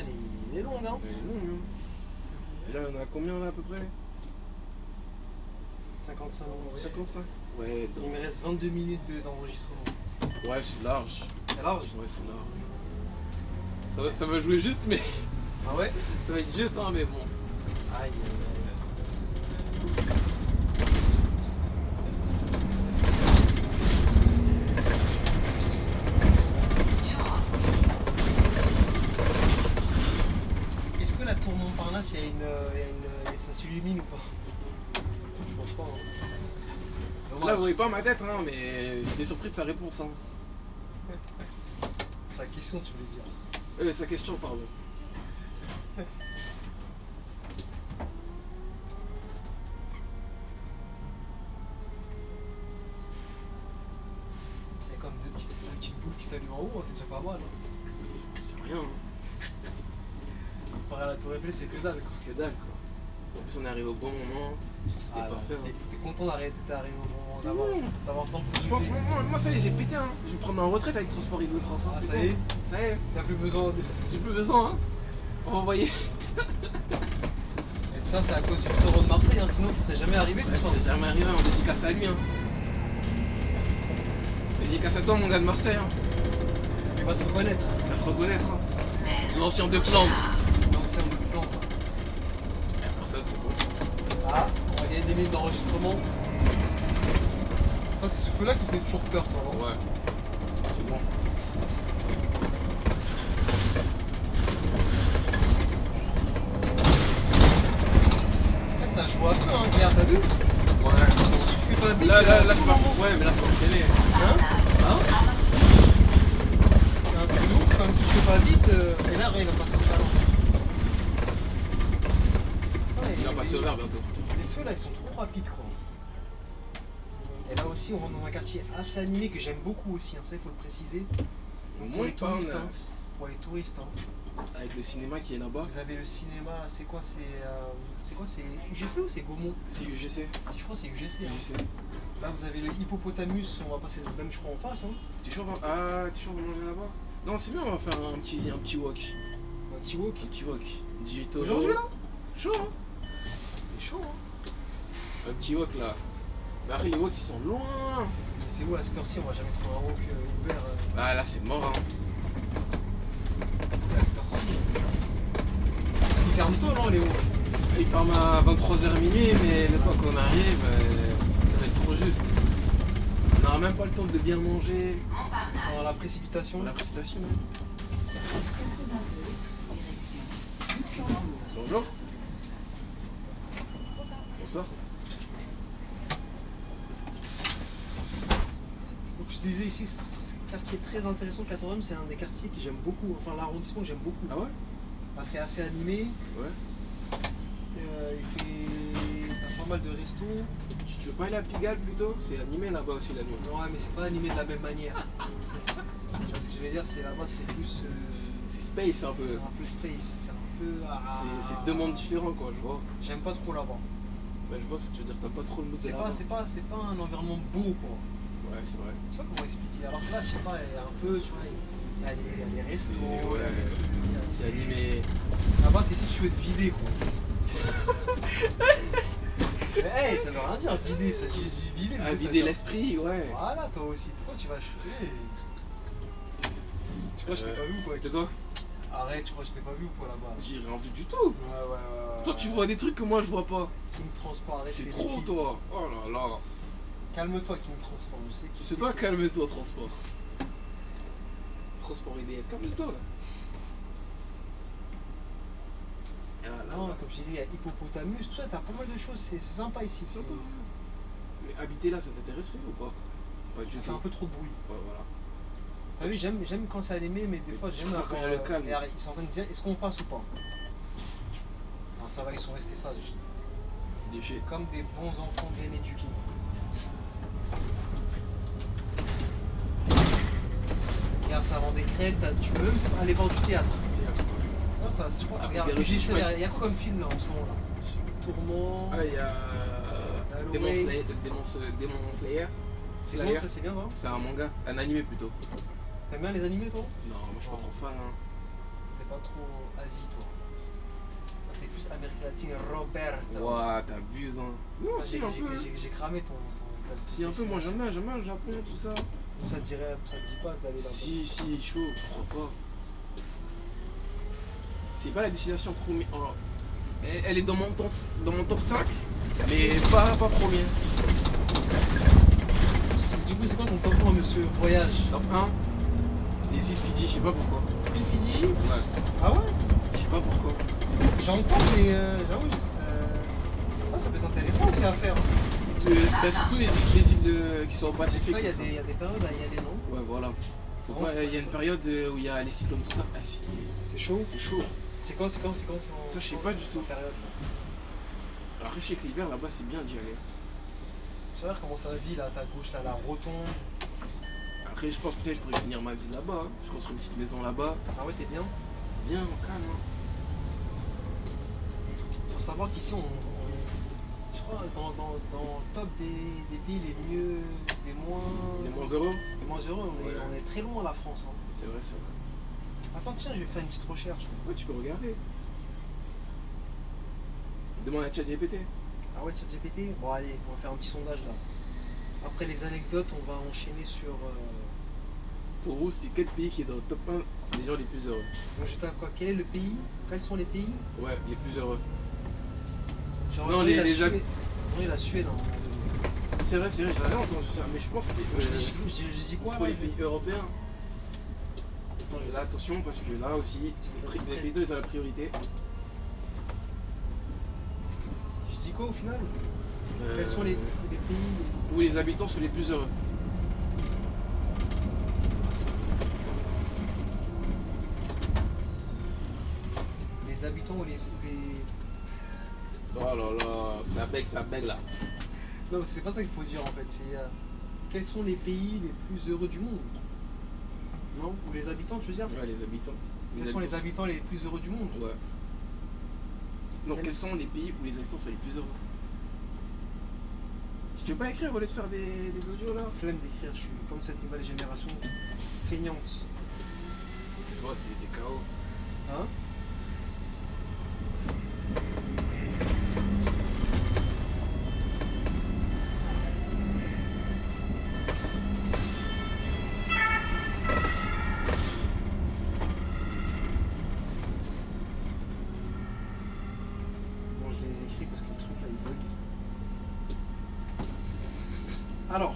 Speaker 4: elle est longue hein.
Speaker 3: Elle est longue, hein. Et là, on a combien là à peu près?
Speaker 4: 55 minutes.
Speaker 3: 55. Ouais,
Speaker 4: Il me reste 22 minutes d'enregistrement.
Speaker 3: ouais, c'est large.
Speaker 4: C'est large?
Speaker 3: Ouais, c'est large. Ça va jouer juste, mais
Speaker 4: Ah ouais?
Speaker 3: ça va être juste, hein, mais bon.
Speaker 4: Aïe. Est-ce que la tour Montparnasse, ça s'illumine ou pas? Je pense pas. Hein.
Speaker 3: Là, vous voyez pas ma tête, hein, mais j'étais surpris de sa réponse. Hein.
Speaker 4: Sa question, tu veux dire.
Speaker 3: Sa question, pardon.
Speaker 4: C'est comme deux petites boules qui s'allument en haut, hein, c'est déjà pas mal. Hein.
Speaker 3: C'est rien, hein.
Speaker 4: Comparé à la tour Eiffel, c'est que dalle. Quoi.
Speaker 3: C'est que dalle, quoi. En plus, on est arrivé au bon moment. C'était
Speaker 4: Ah,
Speaker 3: parfait. Hein.
Speaker 4: T'es content d'arrêter, t'es arrivé au moment
Speaker 3: C'est
Speaker 4: d'avoir
Speaker 3: bon.
Speaker 4: le temps pour
Speaker 3: Je pense,
Speaker 4: poser.
Speaker 3: moi, ça y est, j'ai pété, hein. Je vais prendre en retraite avec Transport Île-de-France. Hein.
Speaker 4: Ah,
Speaker 3: c'est
Speaker 4: ça
Speaker 3: bon.
Speaker 4: y est.
Speaker 3: Ça y est,
Speaker 4: T'as plus besoin de...
Speaker 3: j'ai plus besoin, hein. On va envoyer.
Speaker 4: Et tout ça, c'est à cause du taureau de Marseille, hein, sinon ça serait jamais arrivé tout
Speaker 3: Ouais,
Speaker 4: ça.
Speaker 3: c'est jamais arrivé, on dédicace à lui, hein. Dédicace à toi, mon gars de Marseille, hein.
Speaker 4: Il va se reconnaître.
Speaker 3: Il va se reconnaître, hein.
Speaker 7: Mais
Speaker 3: L'ancien de Flandre.
Speaker 4: L'ancien de Flandre.
Speaker 3: Personne, c'est bon.
Speaker 4: Ah, on va gagner des minutes d'enregistrement. Ah, c'est ce feu-là qui fait toujours peur, toi, non?
Speaker 3: Ouais, c'est bon.
Speaker 4: Ah, ça joue un peu, hein, regarde, t'as vu?
Speaker 3: Ouais.
Speaker 4: Si tu fais pas vite,
Speaker 3: Là, c'est pas... Ouais, mais là, faut enchaîner.
Speaker 4: hein?
Speaker 3: Hein?
Speaker 4: C'est un truc de ouf, comme si tu fais pas vite, et là, il va passer au talent.
Speaker 3: Il va passer au vert bientôt.
Speaker 4: Les feux là ils sont trop rapides quoi. Et là aussi on rentre dans un quartier assez animé que j'aime beaucoup aussi, hein, ça il faut le préciser. Pour les touristes, hein. Pour les touristes. Hein.
Speaker 3: Avec le cinéma qui est là-bas.
Speaker 4: Vous avez le cinéma, c'est quoi? C'est UGC ou c'est Gaumont?
Speaker 3: C'est UGC.
Speaker 4: Je crois que c'est UGC. Hein.
Speaker 3: UGC.
Speaker 4: Là vous avez le hippopotamus, on va passer le même je crois en face. Hein.
Speaker 3: T'es chaud, t'es chaud de manger là-bas? Non, c'est bien, on va faire un petit walk.
Speaker 4: Un petit walk.
Speaker 3: Un petit walk. 18 euros.
Speaker 4: Aujourd'hui là?
Speaker 3: Chaud, hein?
Speaker 4: C'est chaud hein.
Speaker 3: Un petit walk là. Mais après, les walks ils sont loin.
Speaker 4: C'est où à cette heure-ci? On va jamais trouver un walk ouvert.
Speaker 3: Ah là, c'est mort, hein.
Speaker 4: À cette heure-ci. Ils ferment tôt non les walks?
Speaker 3: Il ferme à 23h minuit, mais le temps qu'on arrive, ça va être trop juste. On n'aura même pas le temps de bien manger.
Speaker 4: Ils sont dans la précipitation.
Speaker 3: La précipitation. Bonjour. Bonsoir.
Speaker 4: Donc je disais ici, c'est un quartier très intéressant. 4e, c'est un des quartiers que j'aime beaucoup. Enfin l'arrondissement que j'aime beaucoup.
Speaker 3: Ah ouais?
Speaker 4: Ah, c'est assez animé.
Speaker 3: Ouais.
Speaker 4: T'as pas mal de restos.
Speaker 3: Tu veux pas aller à Pigalle plutôt? C'est animé là-bas aussi la nuit.
Speaker 4: Ouais, mais c'est pas animé de la même manière. Tu vois ce que je veux dire? C'est là-bas, c'est plus.
Speaker 3: C'est space un peu.
Speaker 4: C'est un peu space. C'est un peu.
Speaker 3: C'est deux mondes différents quoi, je vois.
Speaker 4: J'aime pas trop là-bas.
Speaker 3: Bah, je vois ce que tu veux dire, t'as pas trop le mood de là-bas.
Speaker 4: C'est pas un environnement beau quoi.
Speaker 3: Ouais, c'est vrai.
Speaker 4: Je sais pas comment expliquer. Alors que là, je sais pas, il y a un peu, tu vois, il y a les restos,
Speaker 3: ouais,
Speaker 4: il y a des trucs.
Speaker 3: C'est animé.
Speaker 4: Là-bas, c'est si tu veux te vider quoi. Mais hey, ça veut rien dire vider, ça dit vider.
Speaker 3: À
Speaker 4: ça
Speaker 3: vider
Speaker 4: veut dire-
Speaker 3: l'esprit, ouais.
Speaker 4: Voilà, toi aussi. Pourquoi tu vas acheter? Tu crois que je t'ai pas vu ou quoi?
Speaker 3: De quoi?
Speaker 4: Arrête, tu crois que je t'ai pas vu ou quoi là-bas?
Speaker 3: J'ai rien vu du tout.
Speaker 4: Ouais.
Speaker 3: Toi, tu vois des trucs que moi je vois pas.
Speaker 4: King Transport, arrête.
Speaker 3: C'est
Speaker 4: tes
Speaker 3: trop,
Speaker 4: bêtises.
Speaker 3: toi. Oh là là.
Speaker 4: Calme-toi, King Transport. Je sais que
Speaker 3: C'est toi, calme-toi, transport. Transport IDF, calme-toi. Ah là
Speaker 4: Non,
Speaker 3: là.
Speaker 4: comme je t'ai dit, il y a Hippopotamus, tout ça, t'as pas mal de choses. C'est sympa ici.
Speaker 3: C'est sympa. Mais habiter là, ça t'intéresserait ou pas? Pas du
Speaker 4: Ça
Speaker 3: tout.
Speaker 4: fait un peu trop de bruit.
Speaker 3: Ouais, voilà.
Speaker 4: T'as vu, j'aime quand c'est animé, mais des fois
Speaker 3: Tu
Speaker 4: j'aime
Speaker 3: préfères quand il y a le calme.
Speaker 4: et ils sont en train de dire est-ce qu'on passe ou pas? Non, ça va, ils sont restés sages.
Speaker 3: Léger.
Speaker 4: Comme des bons enfants bien éduqués. Regarde, ça vend des crêtes, tu peux même aller voir du théâtre. Non, ça, je crois,
Speaker 3: Ah,
Speaker 4: regarde,
Speaker 3: mais
Speaker 4: il
Speaker 3: chouette.
Speaker 4: y a quoi comme film là en ce moment là? Tourment.
Speaker 3: Ah, il y a. Demon
Speaker 4: Halloween.
Speaker 3: Slayer. Demon Slayer.
Speaker 4: C'est bon, ça c'est bien ça?
Speaker 3: C'est un manga, un animé plutôt.
Speaker 4: T'aimes bien les animés toi?
Speaker 3: Non, moi je suis pas trop fan. Hein.
Speaker 4: T'es pas trop Asie toi. T'es plus Amérique latine, Roberto.
Speaker 3: Ouah, t'abuses hein. Non,
Speaker 4: Ah,
Speaker 3: si un peu.
Speaker 4: J'ai cramé ton
Speaker 3: Si un peu, moi j'aime bien le Japon, tout ça.
Speaker 4: Ça te dit pas d'aller là-bas.
Speaker 3: Si, chaud, pourquoi pas. C'est pas la destination première. Oh. Elle est dans mon top 5, mais pas première.
Speaker 4: Du coup, c'est quoi ton top 1, monsieur Voyage?
Speaker 3: Top 1, les îles Fidji, je sais pas pourquoi.
Speaker 4: Les Fidji?
Speaker 3: Ouais,
Speaker 4: Ah ouais?
Speaker 3: je sais pas pourquoi.
Speaker 4: J'entends, mais j'avoue, ça peut être intéressant aussi à faire.
Speaker 3: Surtout les îles qui sont au
Speaker 4: C'est
Speaker 3: Pacifique.
Speaker 4: ça, il y
Speaker 3: tout
Speaker 4: a des périodes à y aller, non?
Speaker 3: Ouais, voilà. Faut
Speaker 4: Bon,
Speaker 3: pas-
Speaker 4: c'est
Speaker 3: Il y a
Speaker 4: pas
Speaker 3: une
Speaker 4: ça.
Speaker 3: période où il y a les cyclones, tout ça. Ah,
Speaker 4: C'est chaud.
Speaker 3: c'est chaud.
Speaker 4: C'est quand
Speaker 3: Ça, je sais pas du tout.
Speaker 4: Période.
Speaker 3: Après, je sais que l'hiver là-bas, c'est bien d'y aller.
Speaker 4: Tu vois comment ça vit là, à ta gauche, là, la rotonde.
Speaker 3: Après, je pense peut-être que je pourrais finir ma vie là-bas. Hein. Je construis une petite maison là-bas.
Speaker 4: Ah ouais, t'es bien?
Speaker 3: Bien, calme. Hein.
Speaker 4: Faut savoir qu'ici, on est, je crois, dans le top des pays les mieux, des moins.
Speaker 3: Les moins heureux.
Speaker 4: Les moins heureux,
Speaker 3: Ouais.
Speaker 4: on est très loin la France. Hein.
Speaker 3: C'est vrai, c'est vrai.
Speaker 4: Attends, tiens, je vais faire une petite recherche.
Speaker 3: Ouais, tu peux regarder. Demande à ChatGPT.
Speaker 4: Ah ouais, ChatGPT? Bon, allez, on va faire un petit sondage là. Après les anecdotes, on va enchaîner sur.
Speaker 3: Pour vous, c'est quel pays qui est dans le top 1 des gens les plus heureux?
Speaker 4: Donc, je tape quoi? Quel est le pays? Quels sont les pays?
Speaker 3: Ouais, les plus heureux.
Speaker 4: J'ai
Speaker 3: Non,
Speaker 4: regardé la
Speaker 3: les
Speaker 4: Suède. Oui, la Suède. Hein.
Speaker 3: C'est vrai, j'avais entendu ça, mais je pense que c'est
Speaker 4: Je dis quoi
Speaker 3: pour
Speaker 4: là?
Speaker 3: les pays européens.
Speaker 4: Attends,
Speaker 3: Là, attention, parce que là aussi, les pays ils ont la priorité.
Speaker 4: je dis quoi au final?
Speaker 3: Euh,
Speaker 4: Quels sont les pays?
Speaker 3: Où les habitants sont les plus heureux.
Speaker 4: Les habitants ou les.
Speaker 3: Oh là là, ça bègue là.
Speaker 4: Non, c'est pas ça qu'il faut dire en fait. C'est quels sont les pays les plus heureux du monde? Non? Ou les habitants, tu veux dire?
Speaker 3: Ouais, les habitants.
Speaker 4: Quels sont les habitants les plus heureux du monde?
Speaker 3: Ouais. Donc, quels sont les pays où les habitants sont les plus heureux? Tu veux pas écrire au lieu de faire des audios là?
Speaker 4: Flemme d'écrire, je suis comme cette nouvelle génération feignante.
Speaker 3: Tu vois, t'es KO.
Speaker 4: Hein? Bon, je les ai écrits parce que le truc là il bug. Alors,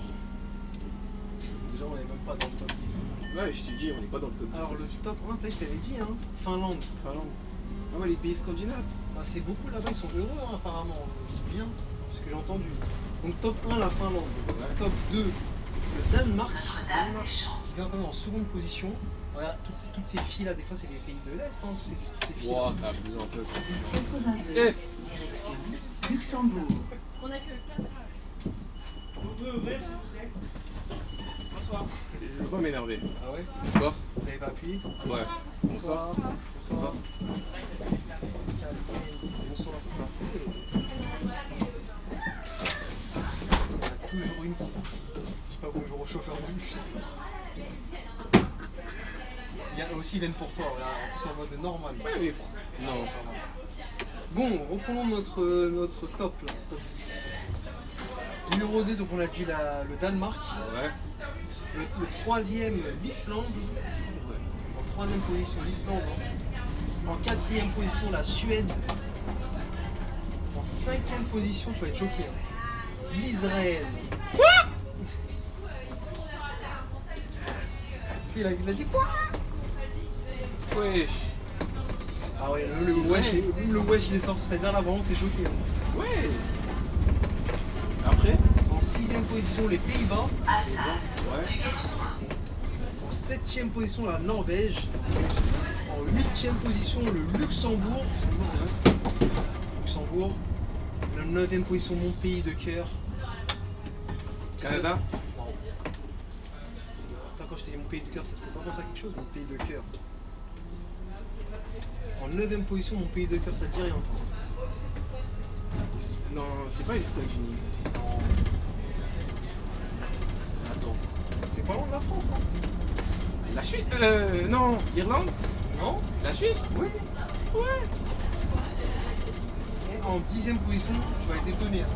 Speaker 4: déjà on est même pas dans le top 10.
Speaker 3: Ouais, je te dis, on n'est pas dans le top 10.
Speaker 4: Alors le top 1, je t'avais dit, hein, Finlande.
Speaker 3: Finlande. Ah ouais, les pays scandinaves.
Speaker 4: Bah, c'est beaucoup là-bas, ils sont heureux hein, apparemment, ils vivent bien, ce que j'ai entendu. Donc top 1 la Finlande,
Speaker 3: Ouais.
Speaker 4: top 2 le Danemark,
Speaker 7: Notre-Dame des Champs.
Speaker 4: qui vient quand même en seconde position. Regarde, toutes ces filles là, des fois c'est des pays de l'Est, hein, toutes ces filles.
Speaker 3: Wow, t'as abusé un peu.
Speaker 7: 82,
Speaker 3: Eh
Speaker 7: direction Luxembourg.
Speaker 5: On a que 4 heures.
Speaker 3: Je veux pas m'énerver.
Speaker 4: Ah ouais?
Speaker 3: Bonsoir.
Speaker 4: Vous n'avez pas appuyé?
Speaker 3: Ouais.
Speaker 4: Bonsoir.
Speaker 3: Bonsoir.
Speaker 4: Bonsoir. Il y en a toujours une qui dit pas bonjour au chauffeur du bus. Il y a aussi Hélène pour toi, regarde, en plus en mode normal.
Speaker 3: Ouais, mais. Non, ça va.
Speaker 4: Bon, reprenons notre top, là, top 10. Numéro 2, donc on a dit le Danemark.
Speaker 3: Ouais.
Speaker 4: Le troisième, l'Islande. En troisième position, l'Islande. En quatrième position, la Suède. En cinquième position, tu vas être choqué, hein, l'Israël. Quoi? Il a dit quoi?
Speaker 3: Wesh.
Speaker 4: Ah ouais, même le wesh il est sorti, c'est-à-dire là vraiment t'es choqué. Hein.
Speaker 3: Ouais. Après?
Speaker 4: En sixième position, les Pays-Bas.
Speaker 7: Assas.
Speaker 3: Ouais.
Speaker 4: En septième position, la Norvège. En huitième position, le Luxembourg. Luxembourg. La neuvième position, mon pays de cœur.
Speaker 3: Canada?
Speaker 4: Non. Attends, quand je te dis mon pays de cœur, ça te fait pas penser à quelque chose? Mon pays de cœur. En neuvième position, mon pays de cœur, ça te dit rien ça?
Speaker 3: Non, c'est pas les États-Unis.
Speaker 4: Non.
Speaker 3: Attends.
Speaker 4: C'est pas loin de la France, hein?
Speaker 3: La Suisse? Non. Irlande?
Speaker 4: Non?
Speaker 3: La Suisse?
Speaker 4: Oui.
Speaker 3: Ouais.
Speaker 4: Et en dixième position, tu vas être étonné. Hein.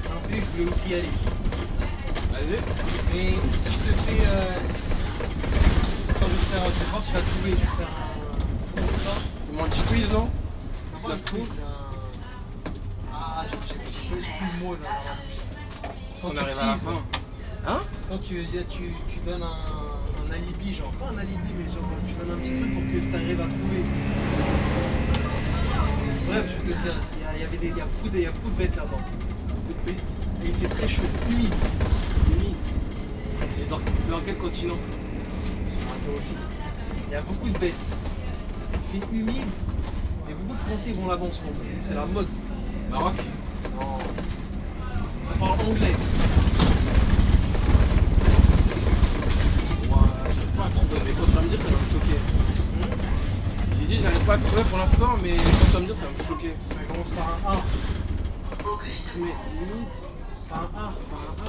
Speaker 4: C'est un pays où je voulais aussi y aller.
Speaker 3: Vas-y.
Speaker 4: Mais si je te fais. Quand je vais te faire. Tu vas voir si tu vas trouver. Je vais te faire un. Comment on dit ça?
Speaker 3: Fais-moi un petit quiz, non?
Speaker 4: Comment
Speaker 3: Ça se trouve.
Speaker 4: c'est un. Ah, j'ai plus le mot là. Quand
Speaker 3: On
Speaker 4: tu
Speaker 3: arrive à la
Speaker 4: teases,
Speaker 3: fin. Hein?
Speaker 4: quand tu donnes un alibi, genre pas un alibi, mais genre tu donnes un petit truc pour que tu arrives à trouver. Bref, je veux te dire, il y a beaucoup de bêtes là-bas.
Speaker 3: Beaucoup de bêtes.
Speaker 4: Et il fait très chaud, humide.
Speaker 3: Limite. C'est dans quel continent?
Speaker 4: Ah, toi aussi. Il y a beaucoup de bêtes. Il fait humide. Et beaucoup de Français vont là-bas en ce moment. C'est la mode.
Speaker 3: Maroc?
Speaker 4: Non. Ça parle anglais.
Speaker 3: Ouah, j'arrive pas à trouver, mais quand tu vas me dire, ça va me choquer. J'ai dit, j'arrive pas à trouver pour l'instant, mais quand tu vas me dire, ça va me choquer.
Speaker 4: Ça commence par un A.
Speaker 7: Auguste.
Speaker 3: Mais limite,
Speaker 4: Par un A.
Speaker 3: par un A.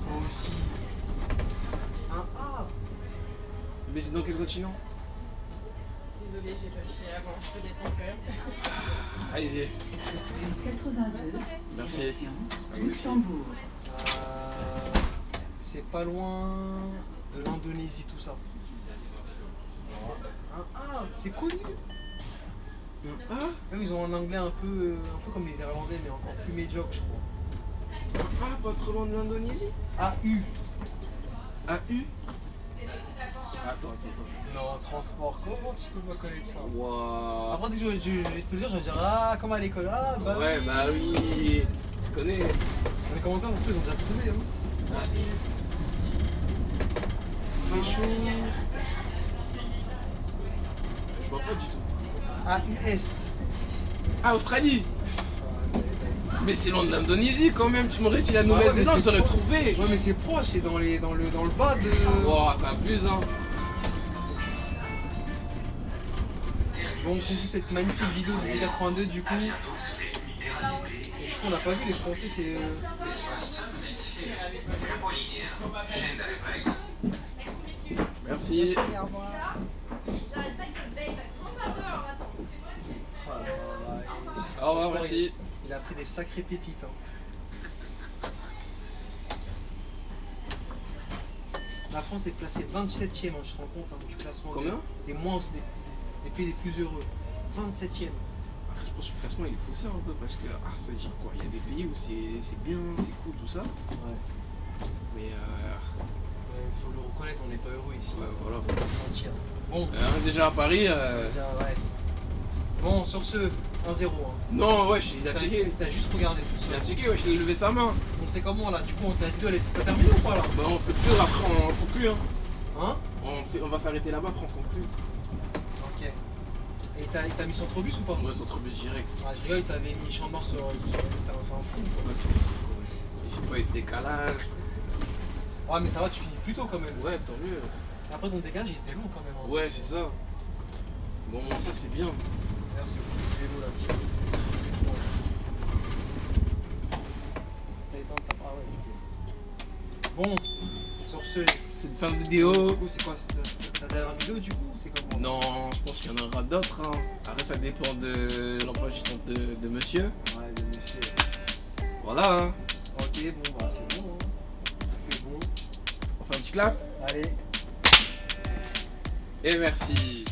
Speaker 4: Toi aussi. Un A.
Speaker 3: Mais c'est dans quel continent?
Speaker 8: Désolée, j'ai pas fait avant. Je peux descendre quand même.
Speaker 3: Allez-y.
Speaker 7: 82,
Speaker 3: Merci.
Speaker 7: direction
Speaker 3: Ah oui,
Speaker 7: Luxembourg.
Speaker 4: C'est pas loin de l'Indonésie, tout ça. Un A, c'est connu.
Speaker 3: Un A?
Speaker 4: Même ils ont un anglais un peu comme les Irlandais, mais encore plus médiocre, je crois.
Speaker 3: Un A, pas trop loin de l'Indonésie?
Speaker 4: AU.
Speaker 3: Un U? Attends.
Speaker 4: Non, transport, comment tu peux pas connaître ça?
Speaker 3: Wouah.
Speaker 4: Après, dès que je vais te le dire, je vais dire, ah, comme à l'école, ah, bah
Speaker 3: Ouais,
Speaker 4: oui.
Speaker 3: bah oui. Tu connais.
Speaker 4: Dans les commentaires, parce qu'ils ont déjà trouvé, hein.
Speaker 3: Un U. Fait chaud. Je vois pas du tout.
Speaker 4: AUS.
Speaker 3: Ah, Australie! Mais c'est loin de l'Indonésie quand même, tu m'aurais dit la
Speaker 4: Ah ouais,
Speaker 3: Nouvelle-Zélande,
Speaker 4: mais c'est
Speaker 3: j'aurais
Speaker 4: pro-
Speaker 3: trouvé!
Speaker 4: Ouais, mais c'est proche, c'est dans le bas de.
Speaker 3: Wow, t'abuses hein!
Speaker 4: Bon, on conclut cette magnifique vidéo de 82 du coup. Et du coup, on n'a pas vu les Français, c'est.
Speaker 3: Merci.
Speaker 4: Au revoir. Ah là là,
Speaker 3: Au revoir, merci.
Speaker 4: Il a pris des sacrées pépites. Hein. La France est placée 27ème, hein, je te rends compte, hein, du classement
Speaker 3: Combien
Speaker 4: des pays les plus heureux. 27ème.
Speaker 3: Après, je pense que le classement il est faussé un peu parce que ça veut dire quoi? Il y a des pays où c'est bien, c'est cool, tout ça.
Speaker 4: Ouais.
Speaker 3: Mais
Speaker 4: Il faut le reconnaître, on n'est pas heureux ici.
Speaker 3: ouais, voilà.
Speaker 4: Faut pas se mentir. Bon,
Speaker 3: Déjà à Paris.
Speaker 4: déjà, ouais. Bon, sur ce, 1-0. Hein.
Speaker 3: Non, wesh, il a checké.
Speaker 4: T'as juste regardé, c'est
Speaker 3: Il
Speaker 4: ça.
Speaker 3: a checké, wesh, il a levé sa main.
Speaker 4: On sait comment là, du coup, ta vidéo elle est terminée ou pas là?
Speaker 3: Bah, on fait plus, après on conclut. Hein.
Speaker 4: Hein?
Speaker 3: On va s'arrêter là-bas, après on conclut.
Speaker 4: Ok. Et t'as mis centre-bus ou pas?
Speaker 3: Ouais, centre-bus direct.
Speaker 4: Ah, je rigole, t'avais mis champ de Mars sur c'est un fou.
Speaker 3: Ouais, c'est fou, quoi. J'ai pas eu de décalage.
Speaker 4: Ouais, mais ça va, tu finis plus tôt quand même.
Speaker 3: Ouais, tant mieux.
Speaker 4: Après ton décalage, il était long quand même. Hein.
Speaker 3: Ouais, c'est ça. Bon, ça c'est bien.
Speaker 4: D'ailleurs, ce fou de vélo là. C'est trop. T'as éteint ta. Ah ouais, ok. Bon, sur ce.
Speaker 3: C'est une fin de vidéo.
Speaker 4: Du coup, c'est quoi? C'est ta dernière vidéo du coup? C'est comment?
Speaker 3: Non, je pense qu'il y en aura d'autres. Hein. Après, ça dépend de l'emploi du temps de monsieur.
Speaker 4: Ouais, de monsieur.
Speaker 3: Voilà. Hein.
Speaker 4: Ok, bon, bah c'est bon. Hein. Tout est bon.
Speaker 3: On fait un petit clap.
Speaker 4: Allez.
Speaker 3: Et merci.